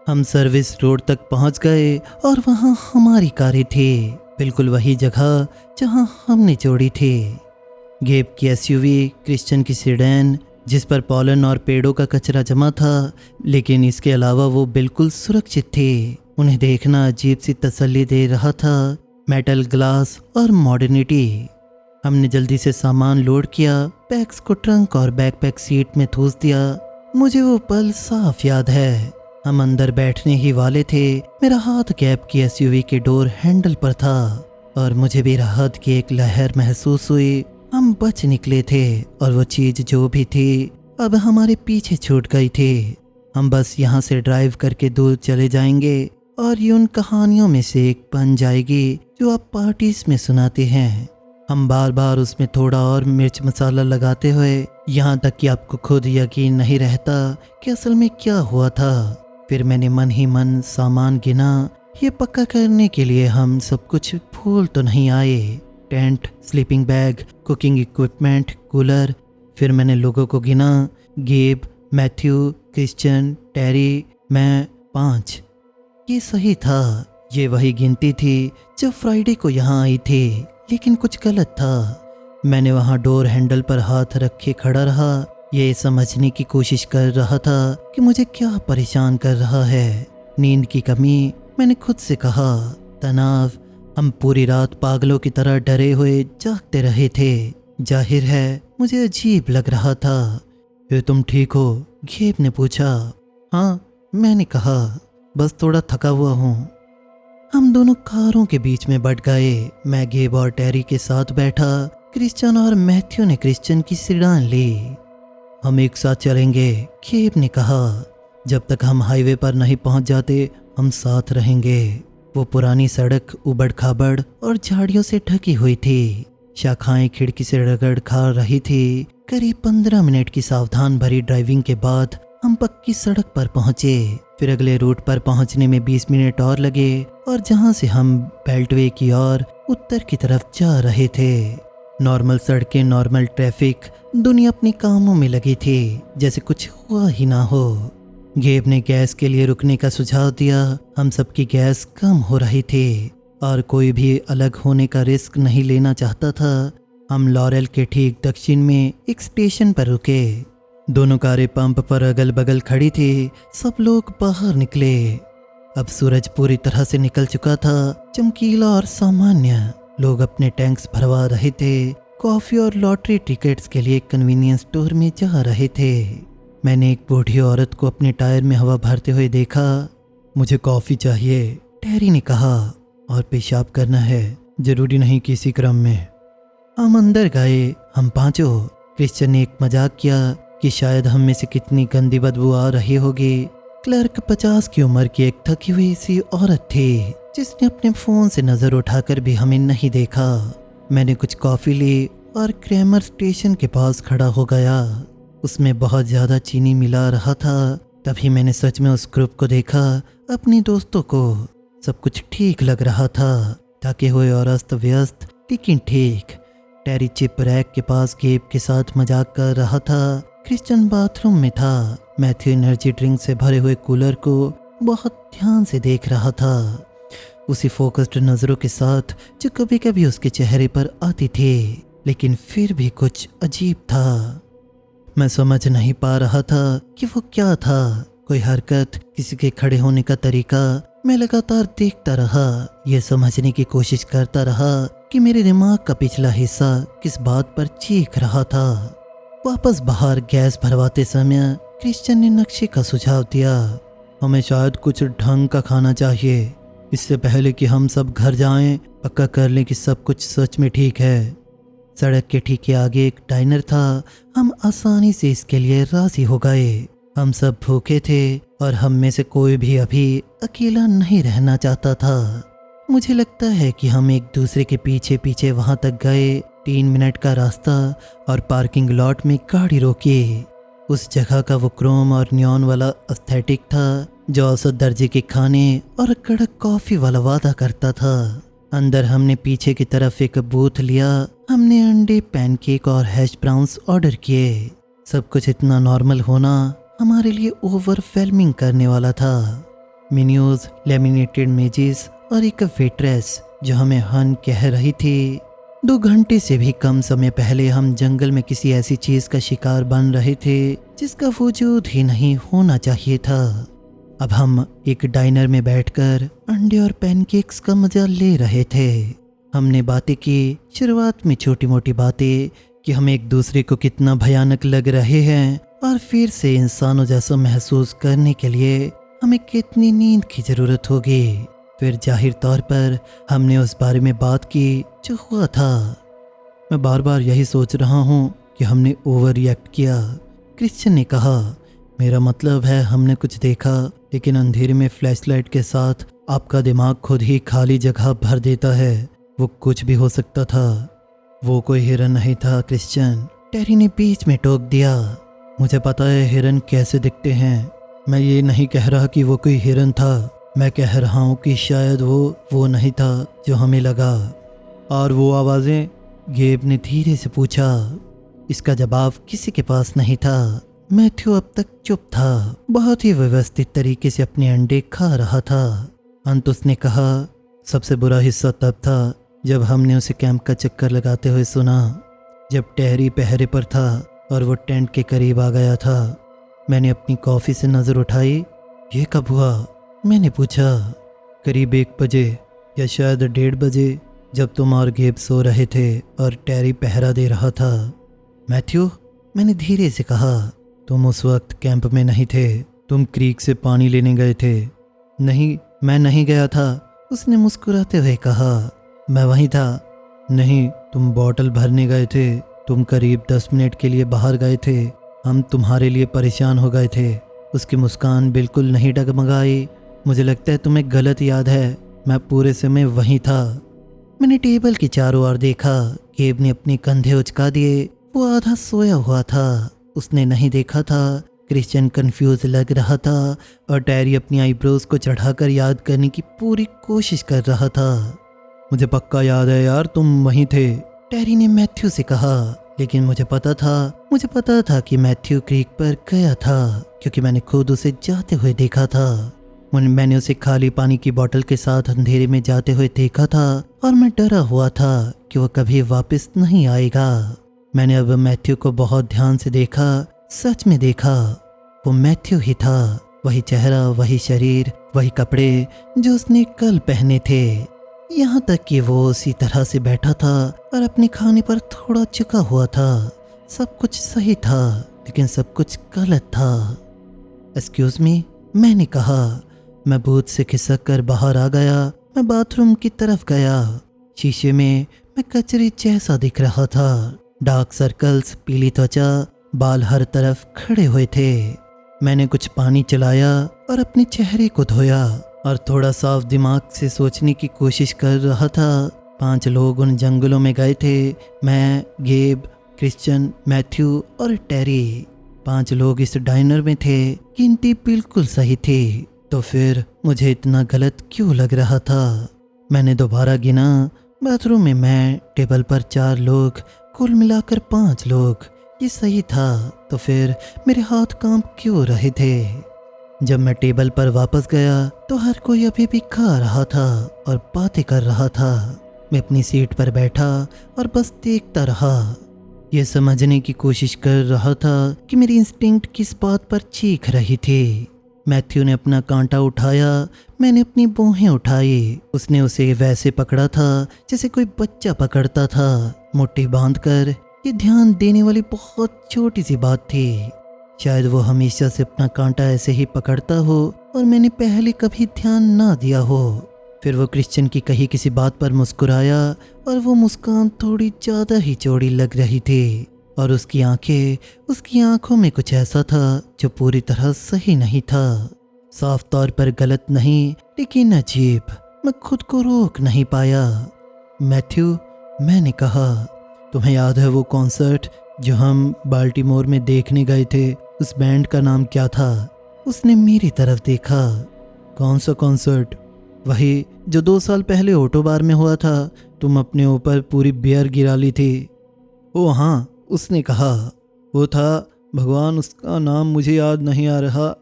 हम सर्विस रोड तक पहुंच गए और वहां हमारी कारें थी, बिल्कुल वही जगह जहां हमने जोड़ी थी। गेब की एसयूवी, क्रिश्चियन की सीडेन, जिस पर पॉलन और पेड़ों का कचरा जमा था, लेकिन इसके अलावा वो बिल्कुल सुरक्षित थे। उन्हें देखना अजीब सी तसल्ली दे रहा था। मेटल, ग्लास और मॉडर्निटी। हमने जल्दी से सामान लोड किया, बैग्स को ट्रंक और बैकपैक सीट में ठूस दिया। मुझे वो पल साफ याद है। हम अंदर बैठने ही वाले थे। मेरा हाथ कैब की एसयूवी के डोर हैंडल पर था और मुझे भी राहत की एक लहर महसूस हुई। हम बच निकले थे और वो चीज जो भी थी अब हमारे पीछे छूट गई थी। हम बस यहाँ से ड्राइव करके दूर चले जाएंगे और ये उन कहानियों में से एक बन जाएगी जो आप पार्टीज में सुनाते हैं। हम बार बार उसमें थोड़ा और मिर्च मसाला लगाते हुए यहाँ तक कि आपको खुद यकीन नहीं रहता कि असल में क्या हुआ था। फिर मैंने मन ही मन सामान गिना, ये पक्का करने के लिए हम सब कुछ भूल तो नहीं आए। Tent, sleeping bag, cooking equipment, cooler. फिर मैंने लोगों को गिना, गेब, मैथ्यू, क्रिश्चियन, टेरी, मैं, 5। ये सही था, ये वही गिनती थी जब फ्राइडे को यहाँ आई थी, लेकिन कुछ गलत था। मैंने वहाँ डोर हैंडल पर हाथ रखे खड़ा रहा, ये समझने की कोशिश कर रहा था कि मुझे क्या परेशान कर रहा है। नींद की कमी, मैंने खुद से कहा, तनाव। हम पूरी रात पागलों की तरह डरे हुए जागते रहे थे। जाहिर है मुझे अजीब लग रहा था। ये तुम ठीक हो? गेब ने पूछा। हाँ, मैंने कहा, बस थोड़ा थका हुआ हूँ। हम दोनों कारों के बीच में बढ़ गए। मैं गेब और टेरी के साथ बैठा, क्रिश्चियन और मैथ्यू ने क्रिश्चियन की सीडान ली। हम एक साथ चलेंगे, गेब ने कहा। जब तक हम हाईवे पर नहीं पहुंच जाते हम साथ रहेंगे। वो पुरानी सड़क उबड़ खाबड़ और झाड़ियों से ढकी हुई थी। शाखाएं खिड़की से रगड़ खा रही थी। करीब 15 मिनट की सावधान भरी ड्राइविंग के बाद हम पक्की सड़क पर पहुंचे। फिर अगले रूट पर पहुंचने में 20 मिनट और लगे और जहां से हम बेल्टवे की ओर उत्तर की तरफ जा रहे थे। नॉर्मल सड़कें, नॉर्मल ट्रैफिक, दुनिया अपने कामों में लगी थी जैसे कुछ हुआ ही ना हो। गेब ने गैस के लिए रुकने का सुझाव दिया। हम सबकी गैस कम हो रही थी और कोई भी अलग होने का रिस्क नहीं लेना चाहता था। हम लॉरेल के ठीक दक्षिण में एक स्टेशन पर रुके। दोनों कारें पंप पर अगल बगल खड़ी थी। सब लोग बाहर निकले। अब सूरज पूरी तरह से निकल चुका था, चमकीला और सामान्य। लोग अपने टैंक्स भरवा रहे थे। कॉफी और लॉटरी टिकट्स के लिए कन्वीनियंस स्टोर में जा रहे थे। मैंने एक बूढ़ी औरत को अपने टायर में हवा भरते हुए देखा। मुझे कॉफ़ी चाहिए, टेरी ने कहा, और पेशाब करना है, जरूरी नहीं किसी क्रम में। हम अंदर गए, हम पांचों। क्रिश्चियन ने एक मजाक किया कि शायद हम में से कितनी गंदी बदबू आ रही होगी। क्लर्क 50 की उम्र की एक थकी हुई सी औरत थी जिसने अपने फ़ोन से नज़र उठाकर भी हमें नहीं देखा। मैंने कुछ कॉफ़ी ली और क्रैमर स्टेशन के पास खड़ा हो गया। उसमें बहुत ज़्यादा चीनी मिला रहा था। तभी मैंने सच में उस ग्रुप को देखा, अपने दोस्तों को। सब कुछ ठीक लग रहा था, थके हुए और अस्त व्यस्त, लेकिन ठीक। टेरी चिप रैक के पास गेब के साथ मजाक कर रहा था। क्रिश्चियन बाथरूम में था। मैथ्यू एनर्जी ड्रिंक से भरे हुए कूलर को बहुत ध्यान से देख रहा था, उसी फोकस्ड नज़रों के साथ जो कभी कभी उसके चेहरे पर आती थी, लेकिन फिर भी कुछ अजीब था। मैं समझ नहीं पा रहा था कि वो क्या था। कोई हरकत, किसी के खड़े होने का तरीका। मैं लगातार देखता रहा, यह समझने की कोशिश करता रहा कि मेरे दिमाग का पिछला हिस्सा किस बात पर चीख रहा था। वापस बाहर गैस भरवाते समय क्रिश्चियन ने नक्शे का सुझाव दिया। हमें शायद कुछ ढंग का खाना चाहिए, इससे पहले कि हम सब घर जाएं, पक्का कर लें कि सब कुछ सच में ठीक है। सड़क के ठीक आगे एक डाइनर था। हम आसानी से इसके लिए राजी हो गए। हम सब भूखे थे और हम में से कोई भी अभी अकेला नहीं रहना चाहता था। मुझे लगता है कि हम एक दूसरे के पीछे पीछे वहां तक गए। 3 मिनट का रास्ता और पार्किंग लॉट में गाड़ी रोकी। उस जगह का वो क्रोम और नियॉन वाला एस्थेटिक था जो औसत दर्जे के खाने और कड़क कॉफ़ी वाला वादा करता था। अंदर हमने पीछे की तरफ एक बूथ लिया। हमने अंडे, पैनकेक और हैश ब्राउन्स ऑर्डर किए। सब कुछ इतना नॉर्मल होना हमारे लिए ओवरवेलमिंग करने वाला था। मेन्यूज, लेमिनेटेड मेजेस और एक वेट्रेस जो हमें हन कह रही थी। 2 घंटे से भी कम समय पहले हम जंगल में किसी ऐसी चीज का शिकार बन रहे थे जिसका वजूद ही नहीं होना चाहिए था। अब हम एक डाइनर में बैठकर अंडे और पैनकेक्स का मजा ले रहे थे। हमने बातें की, शुरुआत में छोटी मोटी बातें कि हम एक दूसरे को कितना भयानक लग रहे हैं और फिर से इंसानों जैसा महसूस करने के लिए हमें कितनी नींद की जरूरत होगी। फिर जाहिर तौर पर हमने उस बारे में बात की जो हुआ था। मैं बार बार यही सोच रहा हूँ कि हमने ओवर रिएक्ट किया, क्रिश्चियन ने कहा। मेरा मतलब है हमने कुछ देखा, लेकिन अंधेरे में फ्लैशलाइट के साथ आपका दिमाग खुद ही खाली जगह भर देता है। वो कुछ भी हो सकता था। वो कोई हिरन नहीं था क्रिश्चियन, टेरी ने बीच में टोक दिया। मुझे पता है हिरन कैसे दिखते हैं। मैं ये नहीं कह रहा कि वो कोई हिरन था, मैं कह रहा हूँ कि शायद वो नहीं था जो हमें लगा। और वो आवाज़ें? गेब ने धीरे से पूछा। इसका जवाब किसी के पास नहीं था। मैथ्यू अब तक चुप था, बहुत ही व्यवस्थित तरीके से अपने अंडे खा रहा था। अंत उसने कहा, सबसे बुरा हिस्सा तब था जब हमने उसे कैंप का चक्कर लगाते हुए सुना, जब टेरी पहरे पर था और वो टेंट के करीब आ गया था। मैंने अपनी कॉफ़ी से नज़र उठाई। ये कब हुआ? मैंने पूछा। करीब 1 बजे या शायद 1:30 बजे, जब तुम और गेब सो रहे थे और टेरी पहरा दे रहा था। मैथ्यू, मैंने धीरे से कहा, तुम उस वक्त कैंप में नहीं थे, तुम क्रीक से पानी लेने गए थे। नहीं, मैं नहीं गया था, उसने मुस्कुराते हुए कहा। मैं वहीं था। नहीं, तुम बॉटल भरने गए थे। तुम करीब 10 मिनट के लिए बाहर गए थे। हम तुम्हारे लिए परेशान हो गए थे। उसकी मुस्कान बिल्कुल नहीं डगमगाई। मुझे लगता है तुम्हें गलत याद है, मैं पूरे समय वहीं था। मैंने टेबल के चारों ओर देखा। गेब ने अपने कंधे उचका दिए। वो आधा सोया हुआ था, उसने नहीं देखा था। क्रिश्चियन कंफ्यूज लग रहा था और टेरी अपनी आईब्रोज को चढ़ाकर याद करने की पूरी कोशिश कर रहा था। मुझे पक्का याद है यार, तुम वहीं थे, टेरी ने मैथ्यू से कहा। लेकिन मुझे पता था कि मैथ्यू क्रीक पर गया था, क्योंकि मैंने खुद उसे जाते हुए देखा था। मैंने उसे खाली पानी की बोतल के साथ अंधेरे में जाते हुए देखा था और मैं डरा हुआ था कि वो कभी वापस नहीं आएगा। मैंने अब मैथ्यू को बहुत ध्यान से देखा, सच में देखा। वो मैथ्यू ही था, वही चेहरा, वही शरीर, वही कपड़े जो उसने कल पहने थे। यहाँ तक कि वो उसी तरह से बैठा था और अपने खाने पर थोड़ा झुका हुआ था। सब कुछ सही था, लेकिन सब कुछ गलत था। एक्सक्यूज मी, मैंने कहा। मैं बूथ से खिसक कर बाहर आ गया। मैं बाथरूम की तरफ गया। शीशे में मैं कचरे जैसा दिख रहा था। डार्क सर्कल्स, पीली त्वचा, बाल हर तरफ खड़े हुए थे। मैंने कुछ पानी चलाया और अपने चेहरे को धोया और थोड़ा साफ दिमाग से सोचने की कोशिश कर रहा था। 5 लोग उन जंगलों में गए थे। मैं, गेब, क्रिश्चियन, मैथ्यू और टेरी। 5 लोग इस डाइनर में थे। गिनती बिल्कुल सही थी। तो फिर मुझे इतना गलत क्यों लग रहा था? मैंने दोबारा गिना। बाथरूम में मैं, टेबल पर 4 लोग, कुल मिलाकर 5 लोग। ये सही था। तो फिर मेरे हाथ कांप क्यों रहे थे? जब मैं टेबल पर वापस गया तो हर कोई अभी भी खा रहा था और बातें कर रहा था। मैं अपनी सीट पर बैठा और बस देखता रहा। यह समझने की कोशिश कर रहा था कि मेरी इंस्टिंक्ट किस बात पर चीख रही थी। मैथ्यू ने अपना कांटा उठाया, मैंने अपनी भौहें उठाई। उसने उसे वैसे पकड़ा था जैसे कोई बच्चा पकड़ता था, मुट्ठी बांधकर। ये ध्यान देने वाली बहुत छोटी सी बात थी। शायद वो हमेशा से अपना कांटा ऐसे ही पकड़ता हो और मैंने पहले कभी ध्यान ना दिया हो। फिर वो क्रिश्चियन की कही किसी बात पर मुस्कुराया और वो मुस्कान थोड़ी ज़्यादा ही चौड़ी लग रही थी और उसकी आंखों में कुछ ऐसा था जो पूरी तरह सही नहीं था। साफ तौर पर गलत नहीं, लेकिन अजीब। मैं खुद को रोक नहीं पाया। मैथ्यू, मैंने कहा, तुम्हें याद है वो कॉन्सर्ट जो हम बाल्टीमोर में देखने गए थे? उस बैंड का नाम क्या था? उसने मेरी तरफ देखा। कौन सा कॉन्सर्ट? वही जो 2 साल पहले ऑटो बार में हुआ था। तुम अपने ऊपर पूरी बियर गिरा ली थी। ओ हाँ, उसने कहा। वो था, भगवान उसका नाम मुझे याद नहीं आ रहा,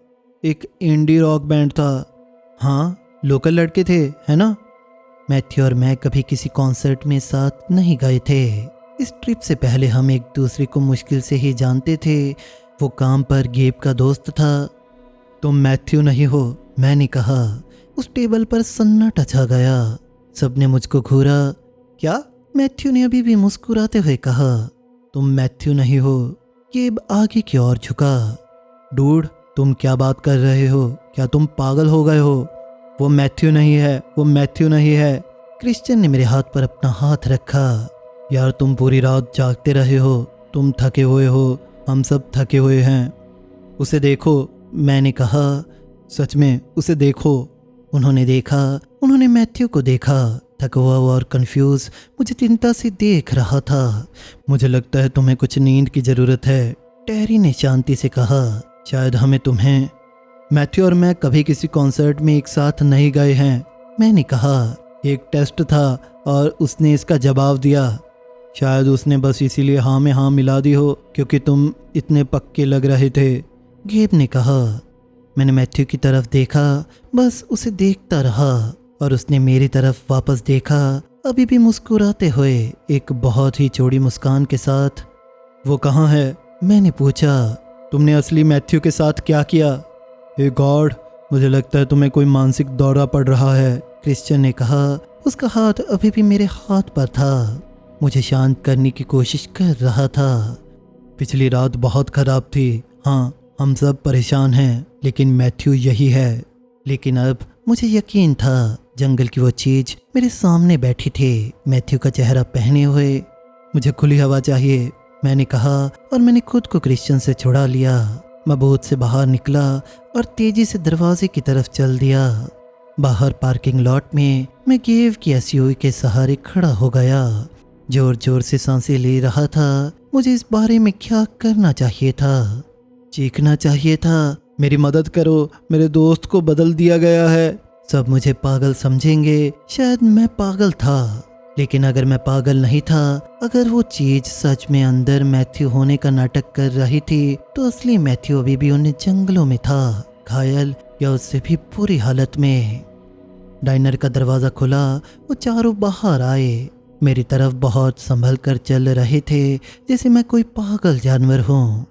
एक इंडी रॉक बैंड था। हाँ, लोकल लड़के थे, है ना? मैथ्यू और मैं कभी किसी कॉन्सर्ट में साथ नहीं गए थे। इस ट्रिप से पहले हम एक दूसरे को मुश्किल से ही जानते थे। वो काम पर गेब का दोस्त था। तुम मैथ्यू नहीं हो, मैंने कहा। उस टेबल पर सन्नाटा छा गया। सबने मुझको घूरा। क्या? मैथ्यू ने अभी भी मुस्कुराते हुए कहा। तुम मैथ्यू नहीं हो। गेब आगे की ओर झुका। डूड, तुम क्या बात कर रहे हो? क्या तुम पागल हो गए हो? वो मैथ्यू नहीं है, वो मैथ्यू नहीं है। क्रिश्चियन ने मेरे हाथ पर अपना हाथ रखा। यार, तुम पूरी रात जागते रहे हो, तुम थके हुए हो, हम सब थके हुए हैं। उसे देखो, मैंने कहा। सच में, उसे देखो। उन्होंने मैथ्यू को देखा। थका हुआ और कंफ्यूज मुझे चिंता से देख रहा था। मुझे लगता है तुम्हें कुछ नींद की ज़रूरत है, टेरी ने शांति से कहा। शायद हमें तुम्हें। मैथ्यू और मैं कभी किसी कॉन्सर्ट में एक साथ नहीं गए हैं, मैंने कहा। एक टेस्ट था और उसने इसका जवाब दिया। शायद उसने बस इसीलिए हाँ में हाँ मिला दी हो क्योंकि तुम इतने पक्के लग रहे थे, गेब ने कहा। मैंने मैथ्यू की तरफ देखा, बस उसे देखता रहा और उसने मेरी तरफ वापस देखा, अभी भी मुस्कुराते हुए, एक बहुत ही चौड़ी मुस्कान के साथ। वो कहाँ है? मैंने पूछा। तुमने असली मैथ्यू के साथ क्या किया? हे गॉड, मुझे लगता है तुम्हें कोई मानसिक दौरा पड़ रहा है, क्रिश्चियन ने कहा। उसका हाथ अभी भी मेरे हाथ पर था, मुझे शांत करने की कोशिश कर रहा था। पिछली रात बहुत खराब थी, हाँ हम सब परेशान हैं, लेकिन मैथ्यू यही है। लेकिन अब मुझे यकीन था, जंगल की वो चीज मेरे सामने बैठी थी, मैथ्यू का चेहरा पहने हुए। मुझे खुली हवा चाहिए, मैंने कहा और मैंने खुद को क्रिश्चियन से छुड़ा लिया। मैं बूथ से बाहर निकला और तेजी से दरवाजे की तरफ चल दिया। बाहर पार्किंग लॉट में मैं गेव की एसयूवी के सहारे खड़ा हो गया। जोर जोर से सांसें ले रहा था। मुझे इस बारे में क्या करना चाहिए था? चीखना चाहिए था, मेरी मदद करो, मेरे दोस्त को बदल दिया गया है। सब मुझे पागल समझेंगे, शायद मैं पागल था, लेकिन अगर मैं पागल नहीं था, अगर वो चीज सच में अंदर मैथ्यू होने का नाटक कर रही थी, तो असली मैथ्यू अभी भी उन जंगलों में था, घायल या उससे भी बुरी हालत में। डाइनर का दरवाजा खुला, वो चारों बाहर आए, मेरी तरफ बहुत संभल कर चल रहे थे, जैसे मैं कोई पागल जानवर हूँ।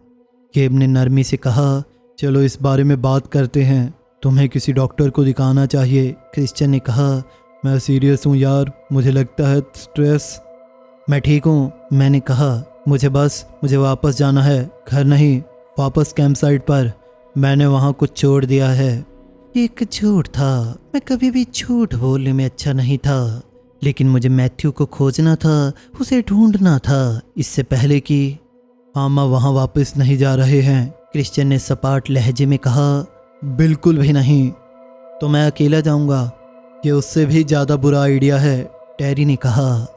गेब ने नरमी से कहा, चलो इस बारे में बात करते हैं, तुम्हें किसी डॉक्टर को दिखाना चाहिए, क्रिश्चियन ने कहा। मैं सीरियस हूँ यार, मुझे लगता है स्ट्रेस। मैं ठीक हूँ, मैंने कहा। मुझे वापस जाना है, घर नहीं, वापस कैंप साइट पर। मैंने वहाँ कुछ छोड़ दिया है। एक झूठ था, मैं कभी भी झूठ बोलने में अच्छा नहीं था, लेकिन मुझे मैथ्यू को खोजना था, उसे ढूंढना था, इससे पहले कि आमा वहाँ वापस नहीं जा रहे हैं, क्रिश्चियन ने सपाट लहजे में कहा। बिल्कुल भी नहीं, तो मैं अकेला जाऊँगा, ये उससे भी ज़्यादा बुरा आइडिया है, टेरी ने कहा।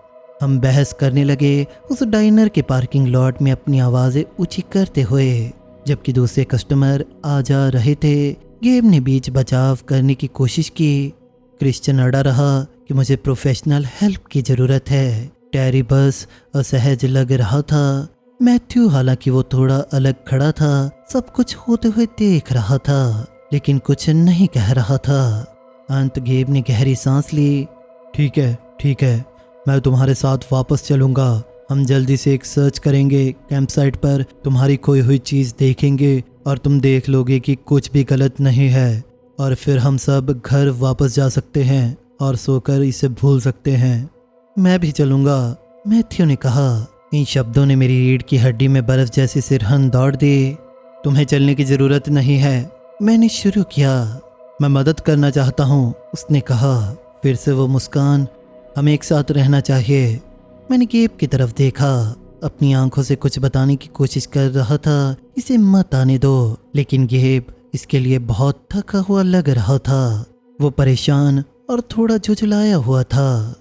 हम बहस करने लगे उस डाइनर के पार्किंग लॉट में अपनी आवाज़ें ऊंची करते हुए, जबकि दूसरे कस्टमर आ जा रहे थे। गेब ने बीच बचाव करने की कोशिश की। क्रिश्चियन अड़ा रहा कि मुझे प्रोफेशनल हेल्प की ज़रूरत है। टेरी बस असहज लग रहा था। मैथ्यू हालांकि वो थोड़ा अलग खड़ा था, सब कुछ होते हुए देख रहा था, लेकिन कुछ नहीं कह रहा था। अंत गेब ने गहरी सांस ली। ठीक है, मैं तुम्हारे साथ वापस चलूँगा। हम जल्दी से एक सर्च करेंगे कैंप साइट पर, तुम्हारी खोई हुई चीज़ देखेंगे और तुम देख लोगे कि कुछ भी गलत नहीं है, और फिर हम सब घर वापस जा सकते हैं और सोकर इसे भूल सकते हैं। मैं भी चलूँगा, मैथ्यू ने कहा। इन शब्दों ने मेरी रीढ़ की हड्डी में बर्फ जैसी सिरहन दौड़ दी। तुम्हें चलने की ज़रूरत नहीं है, मैंने शुरू किया। मैं मदद करना चाहता हूँ, उसने कहा। फिर से वो मुस्कान। हमें एक साथ रहना चाहिए। मैंने गेब की तरफ देखा, अपनी आंखों से कुछ बताने की कोशिश कर रहा था, इसे मत आने दो, लेकिन गेब इसके लिए बहुत थका हुआ लग रहा था। वो परेशान और थोड़ा झुझलाया हुआ था।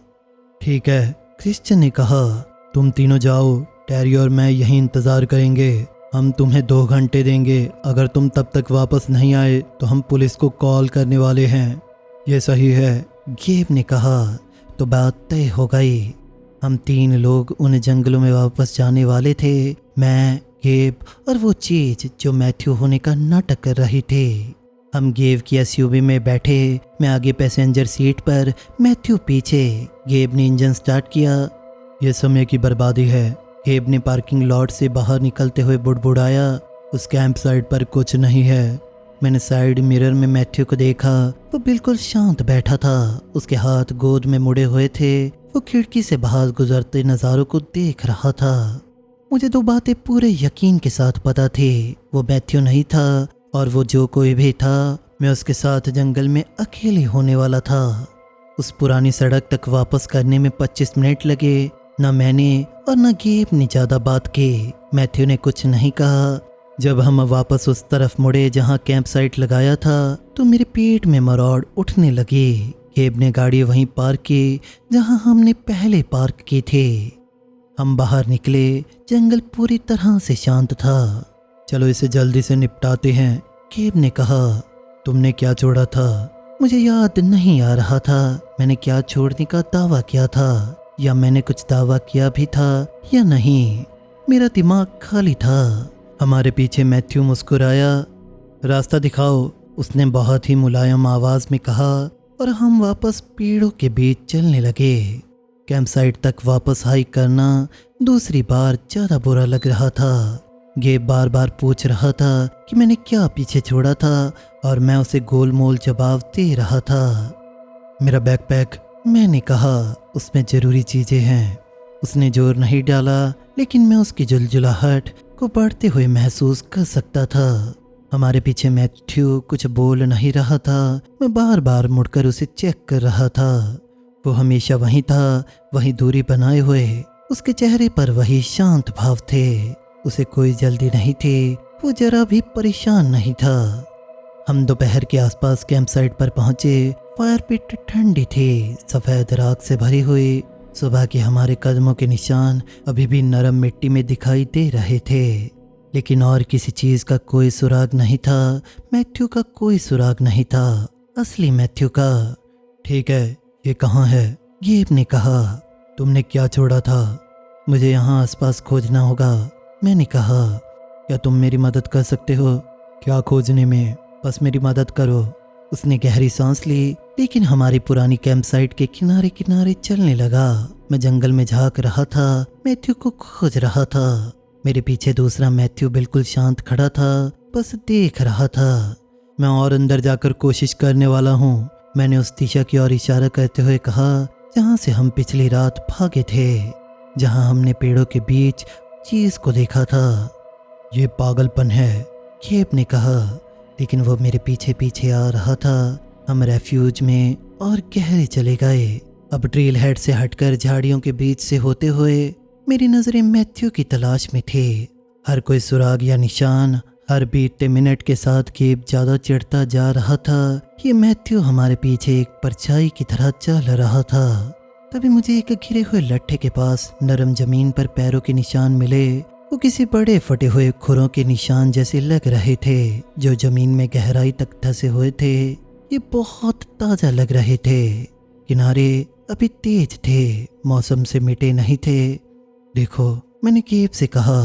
ठीक है, क्रिश्चियन ने कहा। तुम तीनों जाओ, टेरी और मैं यहीं इंतज़ार करेंगे। हम तुम्हें 2 घंटे देंगे, अगर तुम तब तक वापस नहीं आए तो हम पुलिस को कॉल करने वाले हैं। ये सही है, गेब ने कहा। तो बात तय हो गई। हम 3 लोग उन जंगलों में वापस जाने वाले थे, मैं, गेब और वो चीज जो मैथ्यू होने का नाटक कर रही थी। हम गेब की एसयूवी में बैठे, मैं आगे पैसेंजर सीट पर, मैथ्यू पीछे। गेब ने इंजन स्टार्ट किया। यह समय की बर्बादी है, गेब ने पार्किंग लॉट से बाहर निकलते हुए बुड़बुड़ाया। उस कैंप साइट पर कुछ नहीं है। मैंने साइड मिरर में मैथ्यू को देखा, वो बिल्कुल शांत बैठा था, उसके हाथ गोद में मुड़े हुए थे। वो खिड़की से बाहर गुजरते नज़ारों को देख रहा था। मुझे 2 बातें पूरे यकीन के साथ पता थी, वो मैथ्यू नहीं था, और वो जो कोई भी था, मैं उसके साथ जंगल में अकेले होने वाला था। उस पुरानी सड़क तक वापस करने में 25 मिनट लगे। न मैंने और न गेब ने ज़्यादा बात की। मैथ्यू ने कुछ नहीं कहा, जब हम वापस उस तरफ मुड़े जहाँ कैंप साइट लगाया था तो मेरे पेट में मरोड़ उठने लगी। गेब ने गाड़ी वहीं पार्क की जहाँ हमने पहले पार्क की थी। हम बाहर निकले, जंगल पूरी तरह से शांत था। चलो इसे जल्दी से निपटाते हैं, गेब ने कहा। तुमने क्या छोड़ा था? मुझे याद नहीं आ रहा था मैंने क्या छोड़ने का दावा किया था, या मैंने कुछ दावा किया भी था या नहीं। मेरा दिमाग खाली था। हमारे पीछे मैथ्यू मुस्कुराया। रास्ता दिखाओ, उसने बहुत ही मुलायम आवाज में कहा, और हम वापस पेड़ों के बीच चलने लगे। कैंप साइट तक वापस हाइक करना दूसरी बार ज्यादा बुरा लग रहा था। गेब बार बार पूछ रहा था कि मैंने क्या पीछे छोड़ा था, और मैं उसे गोलमोल जवाब दे रहा था। मेरा बैकपैक, मैंने कहा, उसमें जरूरी चीजें हैं। उसने जोर नहीं डाला, लेकिन मैं उसकी जुलजुलाहट को बढ़ते हुए महसूस कर सकता था। हमारे पीछे मैथ्यू कुछ बोल नहीं रहा था। मैं बार बार मुड़कर उसे चेक कर रहा था। वो हमेशा वहीं था, वहीं दूरी बनाए हुए। उसके चेहरे पर वही शांत भाव थे। उसे कोई जल्दी नहीं थी, वो जरा भी परेशान नहीं था। हम दोपहर के आसपास कैंप साइट पर पहुंचे। फायर पिट ठंडी थी, सफेद राख से भरी हुई। सुबह के हमारे कदमों के निशान अभी भी नरम मिट्टी में दिखाई दे रहे थे, लेकिन और किसी चीज का कोई सुराग नहीं था। मैथ्यू का कोई सुराग नहीं था, असली मैथ्यू का। ठीक है, ये कहाँ है? गेब ने कहा। तुमने क्या छोड़ा था? मुझे यहाँ आसपास खोजना होगा, मैंने कहा। क्या तुम मेरी मदद कर सकते हो? क्या खोजने में? बस मेरी मदद करो। उसने गहरी सांस ली, लेकिन हमारी पुरानी कैंप साइट के किनारे किनारे चलने लगा। मैं जंगल में झांक रहा था, मैथ्यू को खोज रहा था। मेरे पीछे दूसरा मैथ्यू बिल्कुल शांत खड़ा था, बस देख रहा था। मैं और अंदर जाकर कोशिश करने वाला हूँ, मैंने उस दिशा की ओर इशारा करते हुए कहा जहाँ से हम पिछली रात भागे थे, जहाँ हमने पेड़ों के बीच चीज को देखा था। ये पागलपन है, गेब ने कहा, लेकिन वो मेरे पीछे पीछे आ रहा था। हम रेफ्यूज में और गहरे चले गए। अब ट्रेल हेड से हटकर झाड़ियों के बीच से होते हुए मेरी नजरें मैथ्यू की तलाश में थे। हर कोई सुराग या निशान, हर बीतते मिनट के साथ गेब ज्यादा चिढ़ता जा रहा था। ये मैथ्यू हमारे पीछे एक परछाई की तरह चल रहा था। तभी मुझे एक घिरे हुए लट्ठे के पास नरम जमीन पर पैरों के निशान मिले। वो किसी बड़े फटे हुए खुरों के निशान जैसे लग रहे थे, जो जमीन में गहराई तक धसे हुए थे। ये बहुत ताजा लग रहे थे। किनारे अभी तेज थे, मौसम से मिटे नहीं थे। देखो, मैंने गेब से कहा।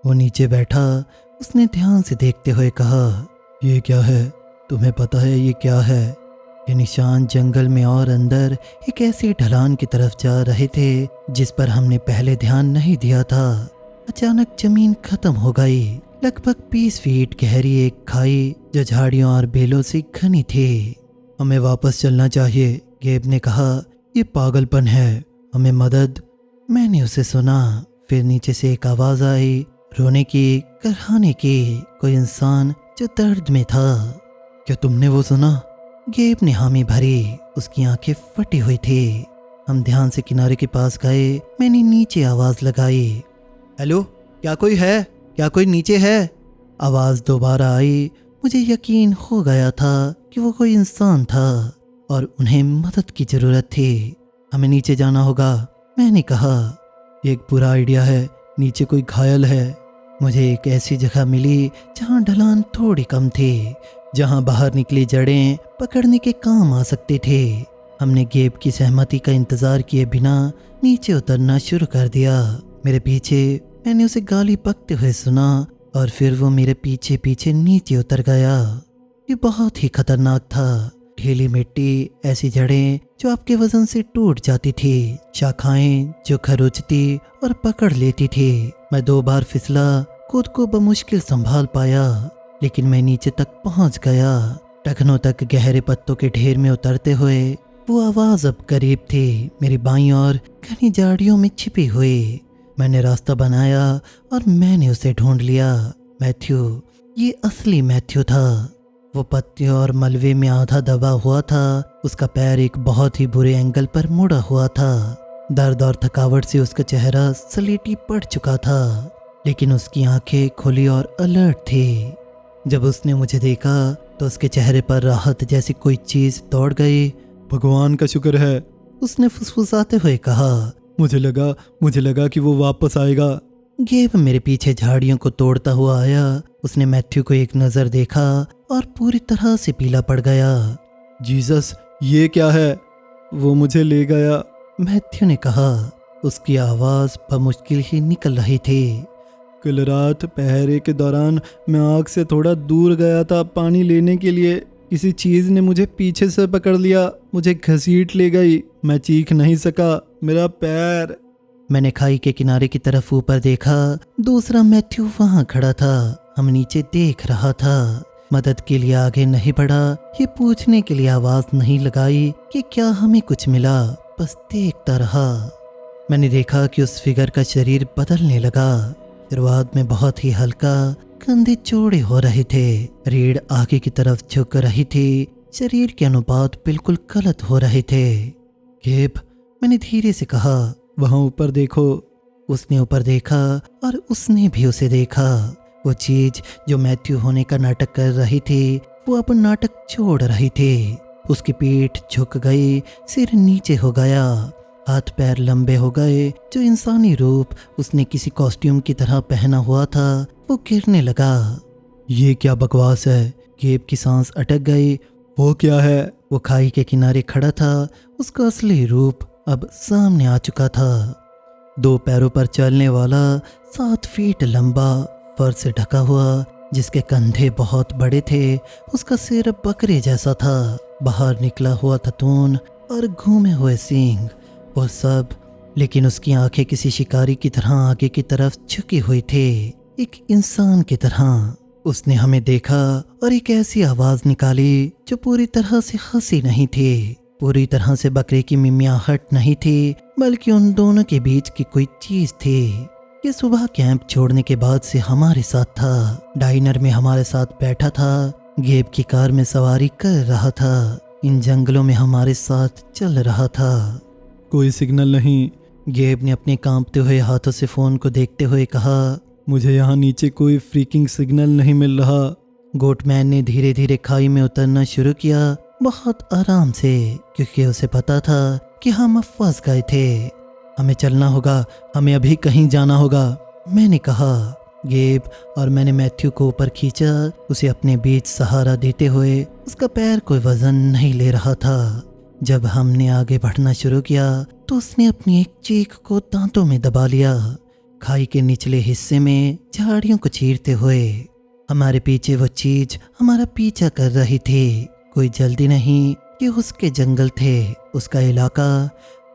वो नीचे बैठा, उसने ध्यान से देखते हुए कहा, ये क्या है? तुम्हें पता है ये क्या है? ये निशान जंगल में और अंदर एक ऐसी ढलान की तरफ जा रहे थे जिस पर हमने पहले ध्यान नहीं दिया था। अचानक जमीन खत्म हो गई। लगभग 20 फीट गहरी एक खाई जो झाड़ियों और बेलों से घनी थी। हमें वापस चलना चाहिए, गेब ने कहा। ये पागलपन है, हमें मदद। मैंने उसे सुना। फिर नीचे से एक आवाज आई, रोने की, कराहने की। कोई इंसान जो दर्द में था। क्या तुमने वो सुना? गेब ने हामी भरी, उसकी आंखें फटी हुई थी। हम ध्यान से किनारे के पास गए। मैंने नीचे आवाज लगाई, हेलो, क्या कोई है? क्या कोई नीचे है? आवाज दोबारा आई। मुझे यकीन हो गया था कि वो कोई इंसान था और उन्हें मदद की जरूरत थी। हमें नीचे जाना होगा, मैंने कहा। एक बुरा आइडिया है, नीचे कोई घायल है। मुझे एक ऐसी जगह मिली जहाँ ढलान थोड़ी कम थी, जहाँ बाहर निकली जड़ें पकड़ने के काम आ सकते थे। हमने गेब की सहमति का इंतजार किए बिना नीचे उतरना शुरू कर दिया। मेरे पीछे मैंने उसे गाली बकते हुए सुना और फिर वो मेरे पीछे पीछे नीचे उतर गया। ये बहुत ही खतरनाक था। ढीली मिट्टी, ऐसी जड़ें जो आपके वजन से टूट जाती थी, शाखाएं जो खरोचती और पकड़ लेती थी। मैं 2 बार फिसला, खुद को बमुश्किल संभाल पाया, लेकिन मैं नीचे तक पहुंच गया। टखनों तक गहरे पत्तों के ढेर में उतरते हुए वो आवाज अब करीब थी, मेरी बाईं ओर घनी झाड़ियों में छिपी हुई। मैंने रास्ता बनाया और मैंने उसे ढूंढ लिया। मैथ्यू, ये असली मैथ्यू था। वो पत्तियों और मलबे में आधा दबा हुआ था। उसका पैर एक बहुत ही बुरे एंगल पर मुड़ा हुआ था। दर्द और थकावट से उसका चेहरा स्लेटी पड़ चुका था। लेकिन उसकी आंखें खुली और अलर्ट थी। जब उसने मुझे देखा तो उसके चेहरे पर राहत जैसी कोई चीज़ दौड़ गई। भगवान का शुक्र है, उसने फुसफुसाते हुए कहा। मुझे लगा कि वो वापस आएगा। गेब मेरे पीछे झाड़ियों को तोड़ता हुआ आया। उसने मैथ्यू को एक नज़र देखा और पूरी तरह से पीला पड़ गया। जीसस, ये क्या है? वो मुझे ले गया। मैथ्यू ने कहा। उसकी आवाज़ बमुश्किल ही निकल रही थी। कल रात पहरे के दौरान मैं आग से थोड़ा दूर गया था पानी लेने के लिए। किसी चीज़ ने मुझे पीछे से पकड़ लिया, मुझे घसीट ले गई। मैं चीख नहीं सका। मेरा पैर। मैंने खाई के किनारे की तरफ ऊपर देखा। दूसरा मैथ्यू वहां खड़ा था। हम नीचे देख रहा था। मदद के लिए आगे नहीं बढ़ा, ये पूछने के लिए आवाज नहीं लगाई कि क्या हमें कुछ मिला। बस देखता रहा। मैंने देखा कि उस फिगर का शरीर बदलने लगा। शुरुआत में बहुत ही हल्का, कंधे चौड़े हो रहे थे, रीढ़ आगे की तरफ झुक रही थी, शरीर के अनुपात बिल्कुल गलत हो रहे थे। गेब, मैंने धीरे से कहा, वहाँ ऊपर देखो। उसने ऊपर देखा और उसने भी उसे देखा। वो चीज जो मैथ्यू होने का नाटक कर रही थी, वो अब नाटक छोड़ रही थी। उसकी पीठ झुक गई, सिर नीचे हो गया, हाथ पैर लंबे हो गए। जो इंसानी रूप उसने किसी कॉस्ट्यूम की तरह पहना हुआ था, वो गिरने लगा। ये क्या बकवास है? गेब की सांस अटक गई। वो क्या है? वो खाई के किनारे खड़ा था। उसका असली रूप अब सामने आ चुका था। 2 पैरों पर चलने वाला, 7 फीट लंबा, फर से ढका हुआ, जिसके कंधे बहुत बड़े थे। उसका सिर बकरे जैसा था, बाहर निकला हुआ थतून और घूमे हुए सींग, वो सब। लेकिन उसकी आंखें किसी शिकारी की तरह आगे की तरफ झुकी हुई थी, एक इंसान की तरह। उसने हमें देखा और एक ऐसी आवाज निकाली जो पूरी तरह से हंसी नहीं थी, पूरी तरह से बकरे की मिमियाहट नहीं थी, बल्कि उन दोनों के बीच की कोई चीज थी। ये सुबह कैंप छोड़ने के बाद से हमारे साथ था, डाइनर में हमारे साथ बैठा था, गेब की कार में सवारी कर रहा था, इन जंगलों में हमारे साथ चल रहा था। कोई सिग्नल नहीं। गेब ने अपने कांपते हुए हाथों से फोन को देखते हुए कहा, मुझे यहाँ नीचे कोई फ्रीकिंग सिग्नल नहीं मिल रहा। गोटमैन ने धीरे धीरे खाई में उतरना शुरू किया, बहुत आराम से, क्योंकि उसे पता था कि हम अब फंस गए थे। हमें चलना होगा, हमें अभी कहीं जाना होगा, मैंने कहा। गेब और मैंने मैथ्यू को ऊपर खींचा, उसे अपने बीच सहारा देते हुए। उसका पैर कोई वजन नहीं ले रहा था। जब हमने आगे बढ़ना शुरू किया तो उसने अपनी एक चीख को दांतों में दबा लिया, खाई के निचले हिस्से में झाड़ियों को चीरते हुए। हमारे पीछे वो चीज हमारा पीछा कर रही थी। कोई जल्दी नहीं, ये उसके जंगल थे, उसका इलाका।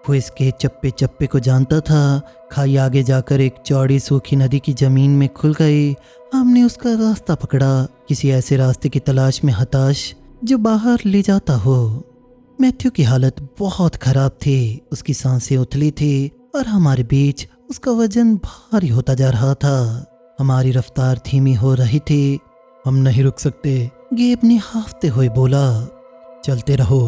वो इसके चप्पे चप्पे को जानता था। खाई आगे जाकर एक चौड़ी सूखी नदी की जमीन में खुल गई। हमने उसका रास्ता पकड़ा, किसी ऐसे रास्ते की तलाश में हताश जो बाहर ले जाता हो। मैथ्यू की हालत बहुत खराब थी, उसकी सांसें उथली थी और हमारे बीच उसका वजन भारी होता जा रहा था। हमारी रफ्तार धीमी हो रही थी। हम नहीं रुक सकते, गेब ने हाफते हुए बोला। चलते रहो।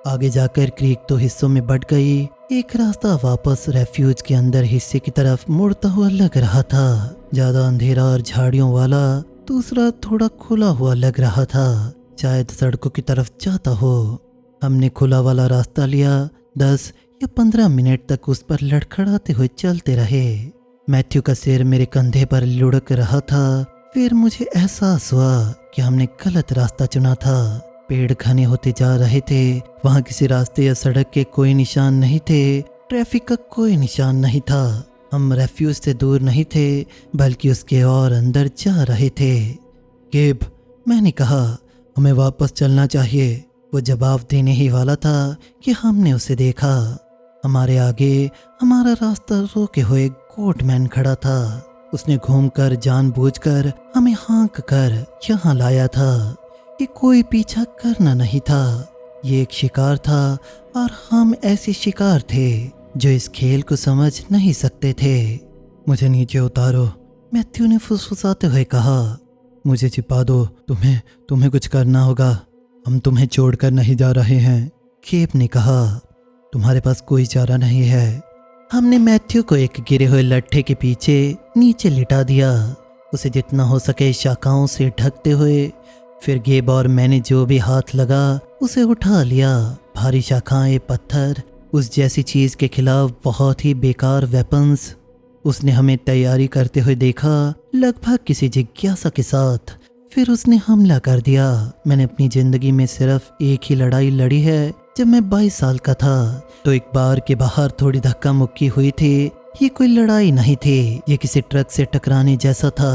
आगे जाकर क्रीक 2 हिस्सों में बट गई। एक रास्ता वापस रेफ्यूज के अंदर हिस्से की तरफ मुड़ता हुआ लग रहा था, ज्यादा अंधेरा और झाड़ियों वाला। दूसरा थोड़ा खुला हुआ लग रहा था, शायद सड़कों की तरफ जाता हो। हमने खुला वाला रास्ता लिया। 10 या 15 मिनट तक उस पर लड़खड़ाते हुए चलते रहे। मैथ्यू का सिर मेरे कंधे पर लुढ़क रहा था। फिर मुझे एहसास हुआ कि हमने गलत रास्ता चुना था। पेड़ घने होते जा रहे थे, वहाँ किसी रास्ते या सड़क के कोई निशान नहीं थे, ट्रैफिक का कोई निशान नहीं था। हम रेफ्यूज से दूर नहीं थे, बल्कि उसके और अंदर जा रहे थे। गेब, मैंने कहा, हमें वापस चलना चाहिए। वो जवाब देने ही वाला था कि हमने उसे देखा। हमारे आगे हमारा रास्ता रोके हुए गोटमैन खड़ा था। उसने घूमकर जानबूझकर हमें हाँक कर यहाँ लाया था। ये कोई पीछा करना नहीं था, ये एक शिकार था और हम ऐसे शिकार थे जो इस खेल को समझ नहीं सकते थे। मुझे नीचे उतारो, मैथ्यू ने फुसफुसाते हुए कहा। मुझे छिपा दो, तुम्हें कुछ करना होगा। हम तुम्हें छोड़कर नहीं जा रहे हैं। गेब ने कहा। तुम्हारे पास कोई चारा नहीं है। हमने मैथ्यू को एक गिरे हुए लट्ठे के पीछे नीचे लिटा दिया, उसे जितना हो सके शाखाओं से ढकते हुए। फिर गेब और मैंने जो भी हाथ लगा उसे उठा लिया। भारी शाखाएं, पत्थर, उस जैसी चीज के खिलाफ बहुत ही बेकार वेपन्स। उसने हमें तैयारी करते हुए देखा, लगभग किसी जिज्ञासा के साथ। फिर उसने हमला कर दिया। मैंने अपनी जिंदगी में सिर्फ एक ही लड़ाई लड़ी है, जब मैं 22 साल का था। तो एक बार के बाहर थोड़ी धक्का मुक्की हुई थी। ये कोई लड़ाई नहीं थी, ये किसी ट्रक से टकराने जैसा था।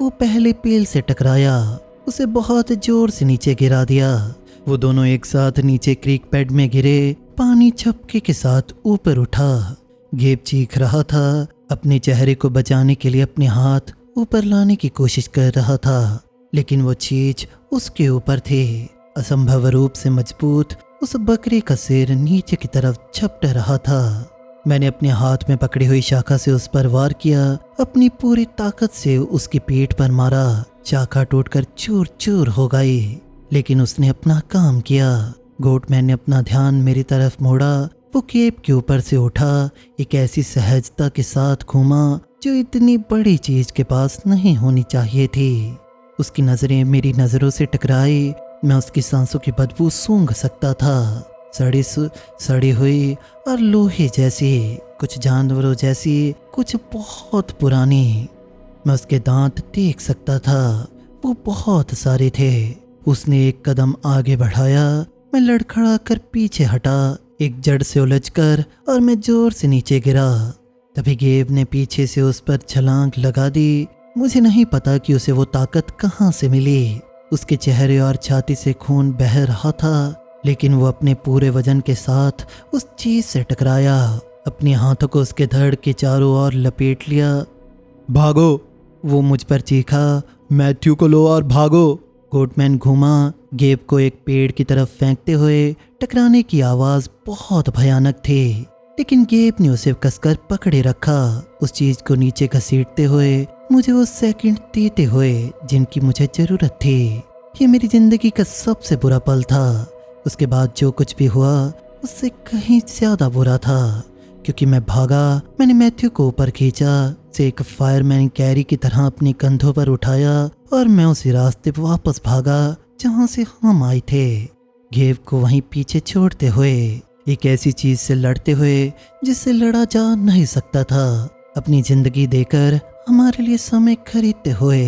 वो पहले पेल से टकराया, उसे बहुत जोर से नीचे गिरा दिया। वो दोनों एक साथ नीचे क्रीक पैड में गिरे। पानी झपके के साथ ऊपर उठा। गेब चीख रहा था, अपने चेहरे को बचाने के लिए अपने हाथ ऊपर लाने की कोशिश कर रहा था, लेकिन वो चीज उसके ऊपर थी। असंभव रूप से मजबूत उस बकरी का सिर नीचे की तरफ झपट रहा था। मैंने अपने हाथ में पकड़ी हुई शाखा से उस पर वार किया, अपनी पूरी ताकत से उसकी पीठ पर मारा। शाखा टूटकर चूर चूर हो गई, लेकिन उसने अपना काम किया। गोटमैन ने अपना ध्यान मेरी तरफ मोड़ा। वो गेब के ऊपर से उठा, एक ऐसी सहजता के साथ घूमा जो इतनी बड़ी चीज के पास नहीं होनी चाहिए थी। उसकी नजरें मेरी नजरों से टकराई। मैं उसकी सांसों की बदबू सूंघ सकता था, सड़ी हुई और लोहे जैसी, कुछ जानवरों जैसी, कुछ बहुत पुरानी। मैं उसके दांत देख सकता था, वो बहुत सारे थे। उसने एक कदम आगे बढ़ाया, मैं लड़खड़ा कर पीछे हटा, एक जड़ से उलझकर, और मैं जोर से नीचे गिरा। तभी गेब ने पीछे से उस पर छलांग लगा दी। मुझे नहीं पता कि उसे वो ताकत कहाँ से मिली। उसके चेहरे और छाती से खून बह रहा था, लेकिन वो अपने पूरे वजन के साथ उस चीज से टकराया। अपने हाथों को उसके धड़ के चारों ओर लपेट लिया। भागो! वो मुझ पर चीखा। मैथ्यू को लो और भागो! गोटमैन घूमा, गेब को एक पेड़ की तरफ फेंकते हुए। टकराने की आवाज बहुत भयानक थी, लेकिन गेब ने उसे कसकर पकड़े रखा, उस चीज को नीचे घसीटते हुए, मुझे वो सेकंड देते हुए जिनकी मुझे जरूरत थी। ये मेरी जिंदगी का सबसे बुरा पल था। उसके बाद जो कुछ भी हुआ उससे कहीं ज्यादा बुरा था, क्योंकि मैं भागा। मैंने मैथ्यू को ऊपर खींचा, से एक फायरमैन कैरी की तरह अपने कंधों पर उठाया, और मैं उसी रास्ते पर वापस भागा जहां से हम आए थे, गेब को वहीं पीछे छोड़ते हुए, एक ऐसी चीज से लड़ते हुए जिससे लड़ा जा नहीं सकता था, अपनी जिंदगी देकर हमारे लिए समय खरीदते हुए।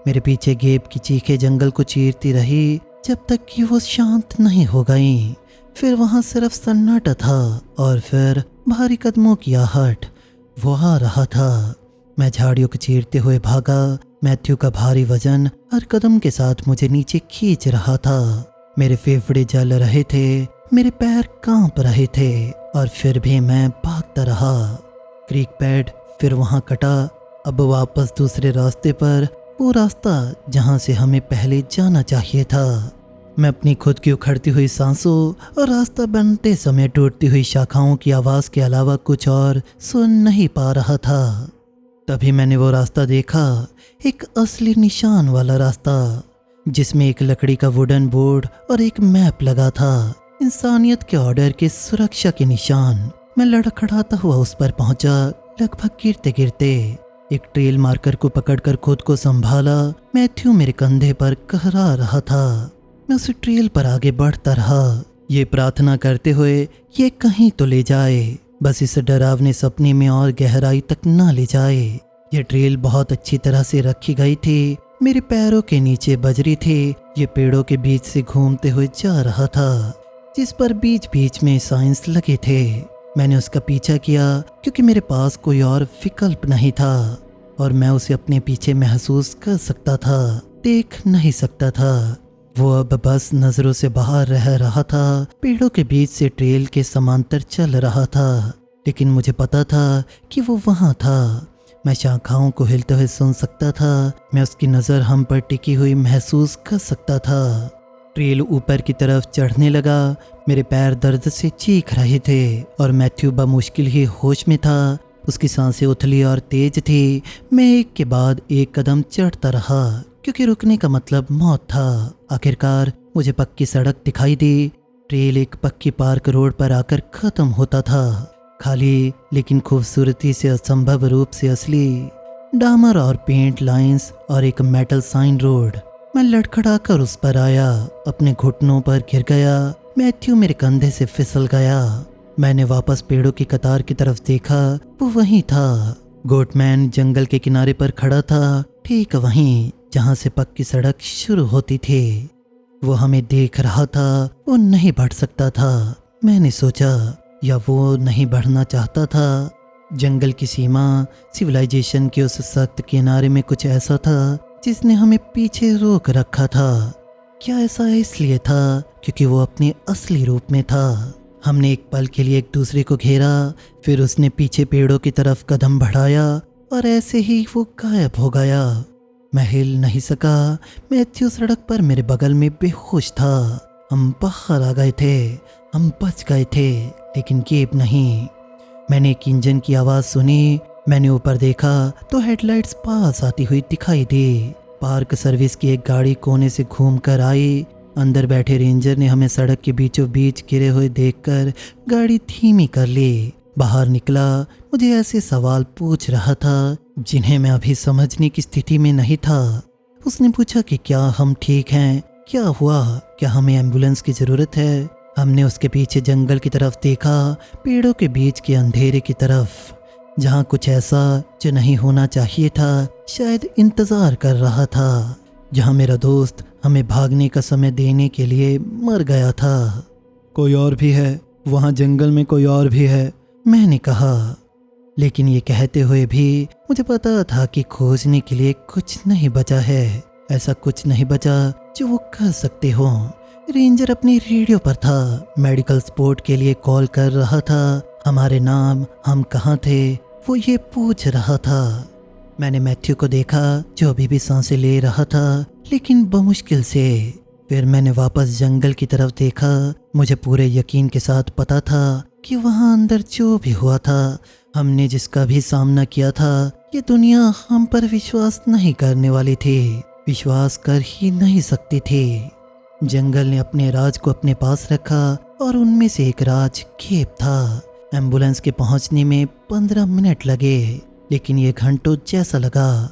मेरे पीछे गेब की चीखें जंगल को चीरती रही जब तक कि वो शांत नहीं हो गईं। फिर वहां सिर्फ सन्नाटा था, और फिर भारी कदमों की आहट। वो आ रहा था। मैं झाड़ियों को चीरते हुए भागा। मैथ्यू का भारी वजन हर कदम के साथ मुझे नीचे खींच रहा था। मेरे फेफड़े जल रहे थे, मेरे पैर कांप रहे थे, और फिर भी मैं भागता रहा। क्रीक पैड फिर वहां कटा, अब वापस दूसरे रास्ते पर, वो रास्ता जहां से हमें पहले जाना चाहिए था। मैं अपनी खुद की उखड़ती हुई सांसों और रास्ता बनते समय टूटती हुई शाखाओं की आवाज के अलावा कुछ और सुन नहीं पा रहा था। तभी मैंने वो रास्ता देखा, एक असली निशान वाला रास्ता, जिसमें एक लकड़ी का वुडन बोर्ड और एक मैप लगा था, इंसानियत के ऑर्डर के सुरक्षा के निशान। मैं लड़खड़ाता हुआ उस पर पहुंचा, लगभग गिरते गिरते। एक ट्रेल मार्कर को पकड़कर खुद को संभाला। मैथ्यू मेरे कंधे पर कहरा रहा था। मैं उस ट्रेल पर आगे बढ़ता रहा, ये प्रार्थना करते हुए ये कहीं तो ले जाए, बस इस डरावने सपने में और गहराई तक ना ले जाए। ये ट्रेल बहुत अच्छी तरह से रखी गई थी, मेरे पैरों के नीचे बजरी थी। ये पेड़ों के बीच से घूमते हुए जा रहा था, जिस पर बीच बीच में साइंस लगे थे। मैंने उसका पीछा किया क्योंकि मेरे पास कोई और विकल्प नहीं था, और मैं उसे अपने पीछे महसूस कर सकता था, देख नहीं सकता था। वो अब बस नजरों से बाहर रह रहा था, पेड़ों के बीच से ट्रेल के समांतर चल रहा था, लेकिन मुझे पता था कि वो वहां था। मैं शाखाओं को हिलते हुए सुन सकता था, मैं उसकी नज़र हम पर टिकी हुई महसूस कर सकता था। ट्रेल ऊपर की तरफ चढ़ने लगा, मेरे पैर दर्द से चीख रहे थे, और मैथ्यू बमुश्किल ही होश में था। उसकी सांसें उथली और तेज थी। मैं एक के बाद एक कदम चढ़ता रहा, क्योंकि रुकने का मतलब मौत था। आखिरकार मुझे पक्की सड़क दिखाई दी। ट्रेल एक पक्की पार्क रोड पर आकर खत्म होता था। खाली लेकिन खूबसूरती से असंभव रूप से असली। डामर और पेंट लाइंस और एक मेटल साइन रोड। मैं लड़खड़ाकर उस पर आया, अपने घुटनों पर गिर गया। मैथ्यू मेरे कंधे से फिसल गया। मैंने वापस पेड़ों की कतार की तरफ देखा, वो वहीं था। गोटमैन जंगल के किनारे पर खड़ा था, ठीक वहीं जहां से पक्की सड़क शुरू होती थी। वो हमें देख रहा था, वो नहीं बढ़ सकता था। मैंने सोचा, या वो नहीं बढ़ना चाहता था। जंगल की सीमा, सिविलाइजेशन के उस सख्त किनारे में कुछ ऐसा था जिसने हमें पीछे रोक रखा था। क्या ऐसा इसलिए था क्योंकि वो अपने असली रूप में था? हमने एक पल के लिए एक दूसरे को घेरा, फिर उसने पीछे पेड़ों की तरफ कदम बढ़ाया और ऐसे ही वो गायब हो गया। मैं हिल नहीं सका। मैथ्यू सड़क पर मेरे बगल में बेहोश था। हम बाहर आ गए थे, हम बच गए थे, लेकिन गेब नहीं। मैंने एक इंजन की आवाज़ सुनी। मैंने ऊपर देखा तो हेडलाइट्स पास आती हुई दिखाई दी। पार्क सर्विस की एक गाड़ी कोने से घूम कर आई। अंदर बैठे रेंजर ने हमें सड़क के बीचों बीच गिरे हुए देखकर गाड़ी धीमी कर ली। बाहर निकला, मुझे ऐसे सवाल पूछ रहा था जिन्हें मैं अभी समझने की स्थिति में नहीं था। उसने पूछा कि क्या हम ठीक हैं, क्या हुआ, क्या हमें एम्बुलेंस की ज़रूरत है। हमने उसके पीछे जंगल की तरफ देखा, पेड़ों के बीच के अंधेरे की तरफ, जहाँ कुछ ऐसा जो नहीं होना चाहिए था शायद इंतज़ार कर रहा था, जहाँ मेरा दोस्त हमें भागने का समय देने के लिए मर गया था। कोई और भी है, वहाँ जंगल में कोई और भी है, मैंने कहा। लेकिन ये कहते हुए भी मुझे पता था कि खोजने के लिए कुछ नहीं बचा है। ऐसा कुछ नहीं बचा जो वो कर सकते हो। रेंजर अपनी रेडियो पर था, मेडिकल सपोर्ट के लिए कॉल कर रहा था। हमारे नाम, हम कहाँ थे, वो ये पूछ रहा था। मैंने मैथ्यू को देखा जो अभी भी सांसें ले रहा था, लेकिन बमुश्किल से। फिर मैंने वापस जंगल की तरफ देखा। मुझे पूरे यकीन के साथ पता था कि वहाँ अंदर जो भी हुआ था, हमने जिसका भी सामना किया था, ये दुनिया हम पर विश्वास नहीं करने वाली थी, विश्वास कर ही नहीं सकती थी। जंगल ने अपने राज को अपने पास रखा और उनमें से एक राज गेब था। एम्बुलेंस के पहुंचने में 15 मिनट लगे, लेकिन ये घंटों जैसा लगा।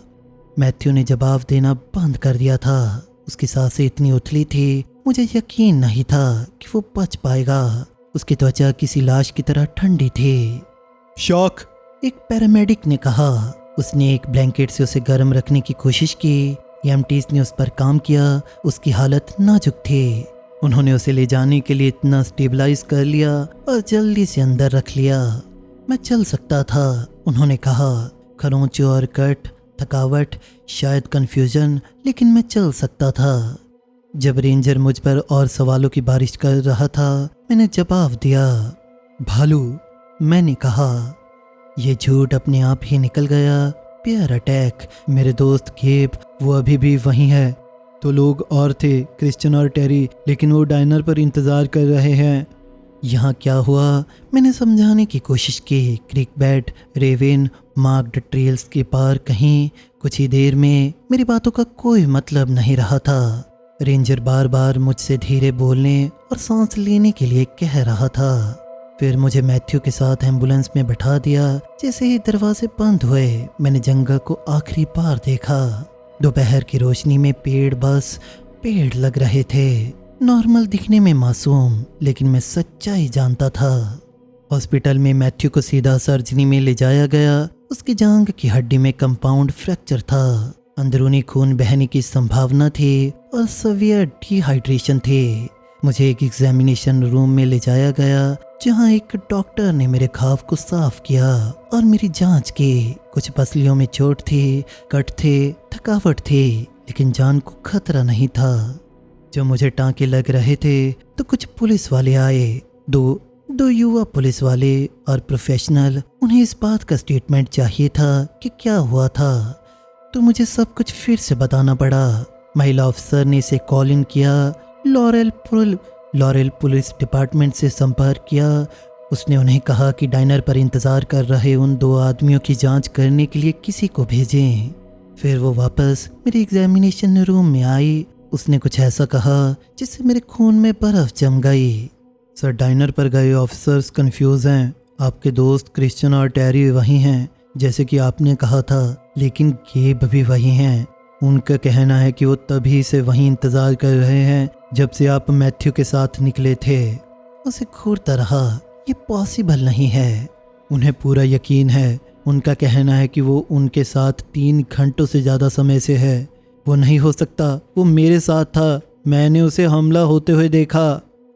मैथ्यू ने जवाब देना बंद कर दिया था। उसकी सांसें इतनी उथली थी, मुझे यकीन नहीं था कि वो बच पाएगा। उसकी त्वचा किसी लाश की तरह ठंडी थी। शॉक, एक पैरामेडिक ने कहा। उसने एक ब्लैंकेट से उसे गर्म रखने की कोशिश की। EMTs ने उस पर काम किया। उसकी हालत नाजुक थी। उन्होंने उसे ले जाने के लिए इतना स्टेबलाइज कर लिया और जल्दी से अंदर रख लिया। मैं चल सकता था, उन्होंने कहा। खरोंच और कट, थकावट, शायद कंफ्यूजन, लेकिन मैं चल सकता था। जब रेंजर मुझ पर और सवालों की बारिश कर रहा था, मैंने जवाब दिया। भालू, मैंने कहा। यह झूठ अपने आप ही निकल गया। Pair attack. मेरे दोस्त गेब, वो अभी भी वहीं है। तो लोग और थे, क्रिश्चियन और टेरी, लेकिन वो डाइनर पर इंतज़ार कर रहे हैं। यहाँ क्या हुआ, मैंने समझाने की कोशिश की। क्रिक बेड, रेवेन, मार्क्ड ट्रेल्स के पार कहीं। कुछ ही देर में मेरी बातों का कोई मतलब नहीं रहा था। रेंजर बार बार मुझसे धीरे बोलने और सांस लेने के लिए कह रहा था। फिर मुझे मैथ्यू के साथ एम्बुलेंस में बैठा दिया। जैसे ही दरवाजे बंद हुए, मैंने जंगल को आखिरी बार देखा। दोपहर की रोशनी में पेड़ बस पेड़ लग रहे थे, नॉर्मल दिखने में मासूम, लेकिन मैं सच्चाई जानता था। हॉस्पिटल में मैथ्यू को सीधा सर्जरी में ले जाया गया। उसकी जांघ की हड्डी में कंपाउंड फ्रैक्चर था। अंदरूनी खून बहने की संभावना थी और सीवियर डिहाइड्रेशन थी। मुझे एक एग्जामिनेशन रूम में ले जाया गया, जहां एक डॉक्टर ने मेरे घाव को साफ किया और मेरी जांच की। कुछ पसलियों में चोट थी, कट थे, थकावट थी, लेकिन जान को खतरा नहीं था। जब मुझे टांके लग रहे थे तो कुछ पुलिस वाले आए। दो युवा पुलिस वाले और प्रोफेशनल। उन्हें इस बात का स्टेटमेंट चाहिए था कि क्या हुआ था, तो मुझे सब कुछ फिर से बताना पड़ा। महिला ऑफिसर ने इसे कॉल इन किया। लॉरेल पुलिस डिपार्टमेंट से संपर्क किया। उसने उन्हें कहा कि डाइनर पर इंतज़ार कर रहे उन 2 आदमियों की जांच करने के लिए किसी को भेजें। फिर वो वापस मेरे एग्जामिनेशन रूम में आई। उसने कुछ ऐसा कहा जिससे मेरे खून में बर्फ जम गई। सर, डाइनर पर गए ऑफिसर्स कंफ्यूज हैं। आपके दोस्त क्रिश्चियन और टेरी वही हैं जैसे कि आपने कहा था, लेकिन गेब भी वही हैं। उनका कहना है कि वो तभी से वहीं इंतज़ार कर रहे हैं जब से आप मैथ्यू के साथ निकले थे। उसे घूरता रहा, ये पॉसिबल नहीं है। उन्हें पूरा यकीन है। उनका कहना है कि वो उनके साथ 3 घंटों से ज़्यादा समय से है। वो नहीं हो सकता, वो मेरे साथ था। मैंने उसे हमला होते हुए देखा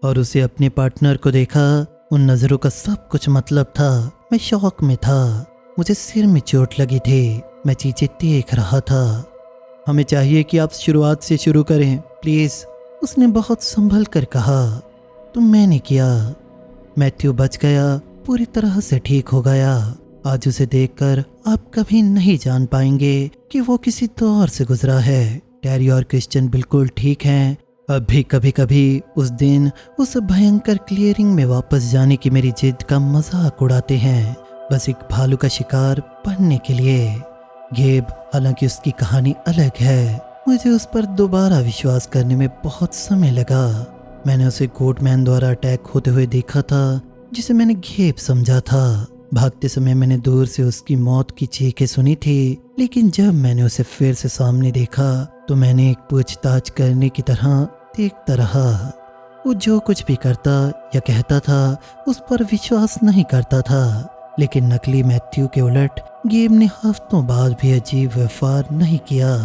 और उसे अपने पार्टनर को देखा। उन नज़रों का सब कुछ मतलब था। मैं शौक में था, मुझे सिर में चोट लगी थी, मैं चीज़ें देख रहा था। हमें चाहिए कि आप शुरुआत से शुरू करें प्लीज़, उसने बहुत संभल कर कहा। तो मैंने किया। मैथ्यू बच गया, पूरी तरह से ठीक हो गया। आज उसे देखकर आप कभी नहीं जान पाएंगे कि वो किसी दौर से गुजरा है। टेरी और क्रिश्चियन बिल्कुल ठीक हैं। अब भी कभी कभी उस दिन उस भयंकर क्लियरिंग में वापस जाने की मेरी जिद का मजाक उड़ाते हैं, बस एक भालू का शिकार बनने के लिए। गेब, हालांकि उसकी कहानी अलग है, मुझे उस पर दोबारा विश्वास करने में बहुत समय लगा। मैंने उसे गोटमैन द्वारा अटैक होते हुए देखा था, जिसे मैंने गेब समझा था। भागते समय मैंने दूर से उसकी मौत की चीखें सुनी थी, लेकिन जब मैंने उसे फिर से सामने देखा तो मैंने एक पूछताछ करने की तरह देखता रहा। वो जो कुछ भी करता या कहता था उस पर विश्वास नहीं करता था, लेकिन नकली मैथ्यू के उलट गेब ने हफ्तों बाद भी अजीब व्यवहार नहीं किया।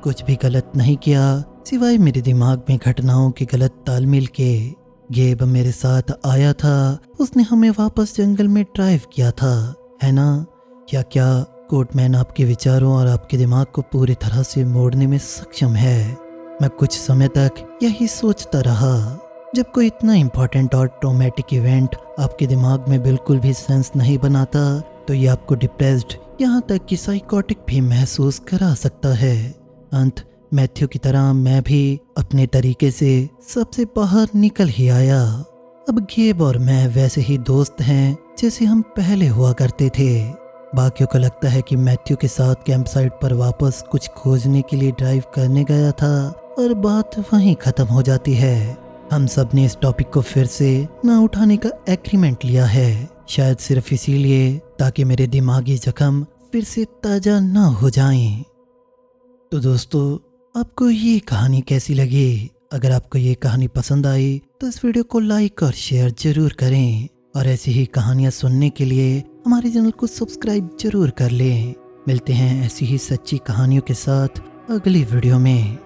कुछ भी गलत नहीं किया सिवाय मेरे दिमाग में घटनाओं के गलत तालमेल के। गेब मेरे साथ आया था, उसने हमें वापस जंगल में ड्राइव किया था, है ना? क्या गोटमैन आपके विचारों और आपके दिमाग को पूरी तरह से मोड़ने में सक्षम है? मैं कुछ समय तक यही सोचता रहा। जब कोई इतना इम्पोर्टेंट और ट्रॉमेटिक इवेंट आपके दिमाग में बिल्कुल भी सेंस नहीं बनाता तो ये आपको डिप्रेस्ड, यहाँ तक कि साइकोटिक भी महसूस करा सकता है। अंत मैथ्यू की तरह मैं भी अपने तरीके से सबसे बाहर निकल ही आया। अब गेब और मैं वैसे ही दोस्त हैं जैसे हम पहले हुआ करते थे। बाकियों को लगता है कि मैथ्यू के साथ कैंप साइट पर वापस कुछ खोजने के लिए ड्राइव करने गया था और बात वहीं खत्म हो जाती है। हम सब ने इस टॉपिक को फिर से ना उठाने का एग्रीमेंट लिया है, शायद सिर्फ इसीलिए ताकि मेरे दिमागी जख्म फिर से ताज़ा ना हो जाएं। तो दोस्तों, आपको ये कहानी कैसी लगी? अगर आपको ये कहानी पसंद आई तो इस वीडियो को लाइक और शेयर जरूर करें, और ऐसी ही कहानियाँ सुनने के लिए हमारे चैनल को सब्सक्राइब जरूर कर लें। मिलते हैं ऐसी ही सच्ची कहानियों के साथ अगली वीडियो में।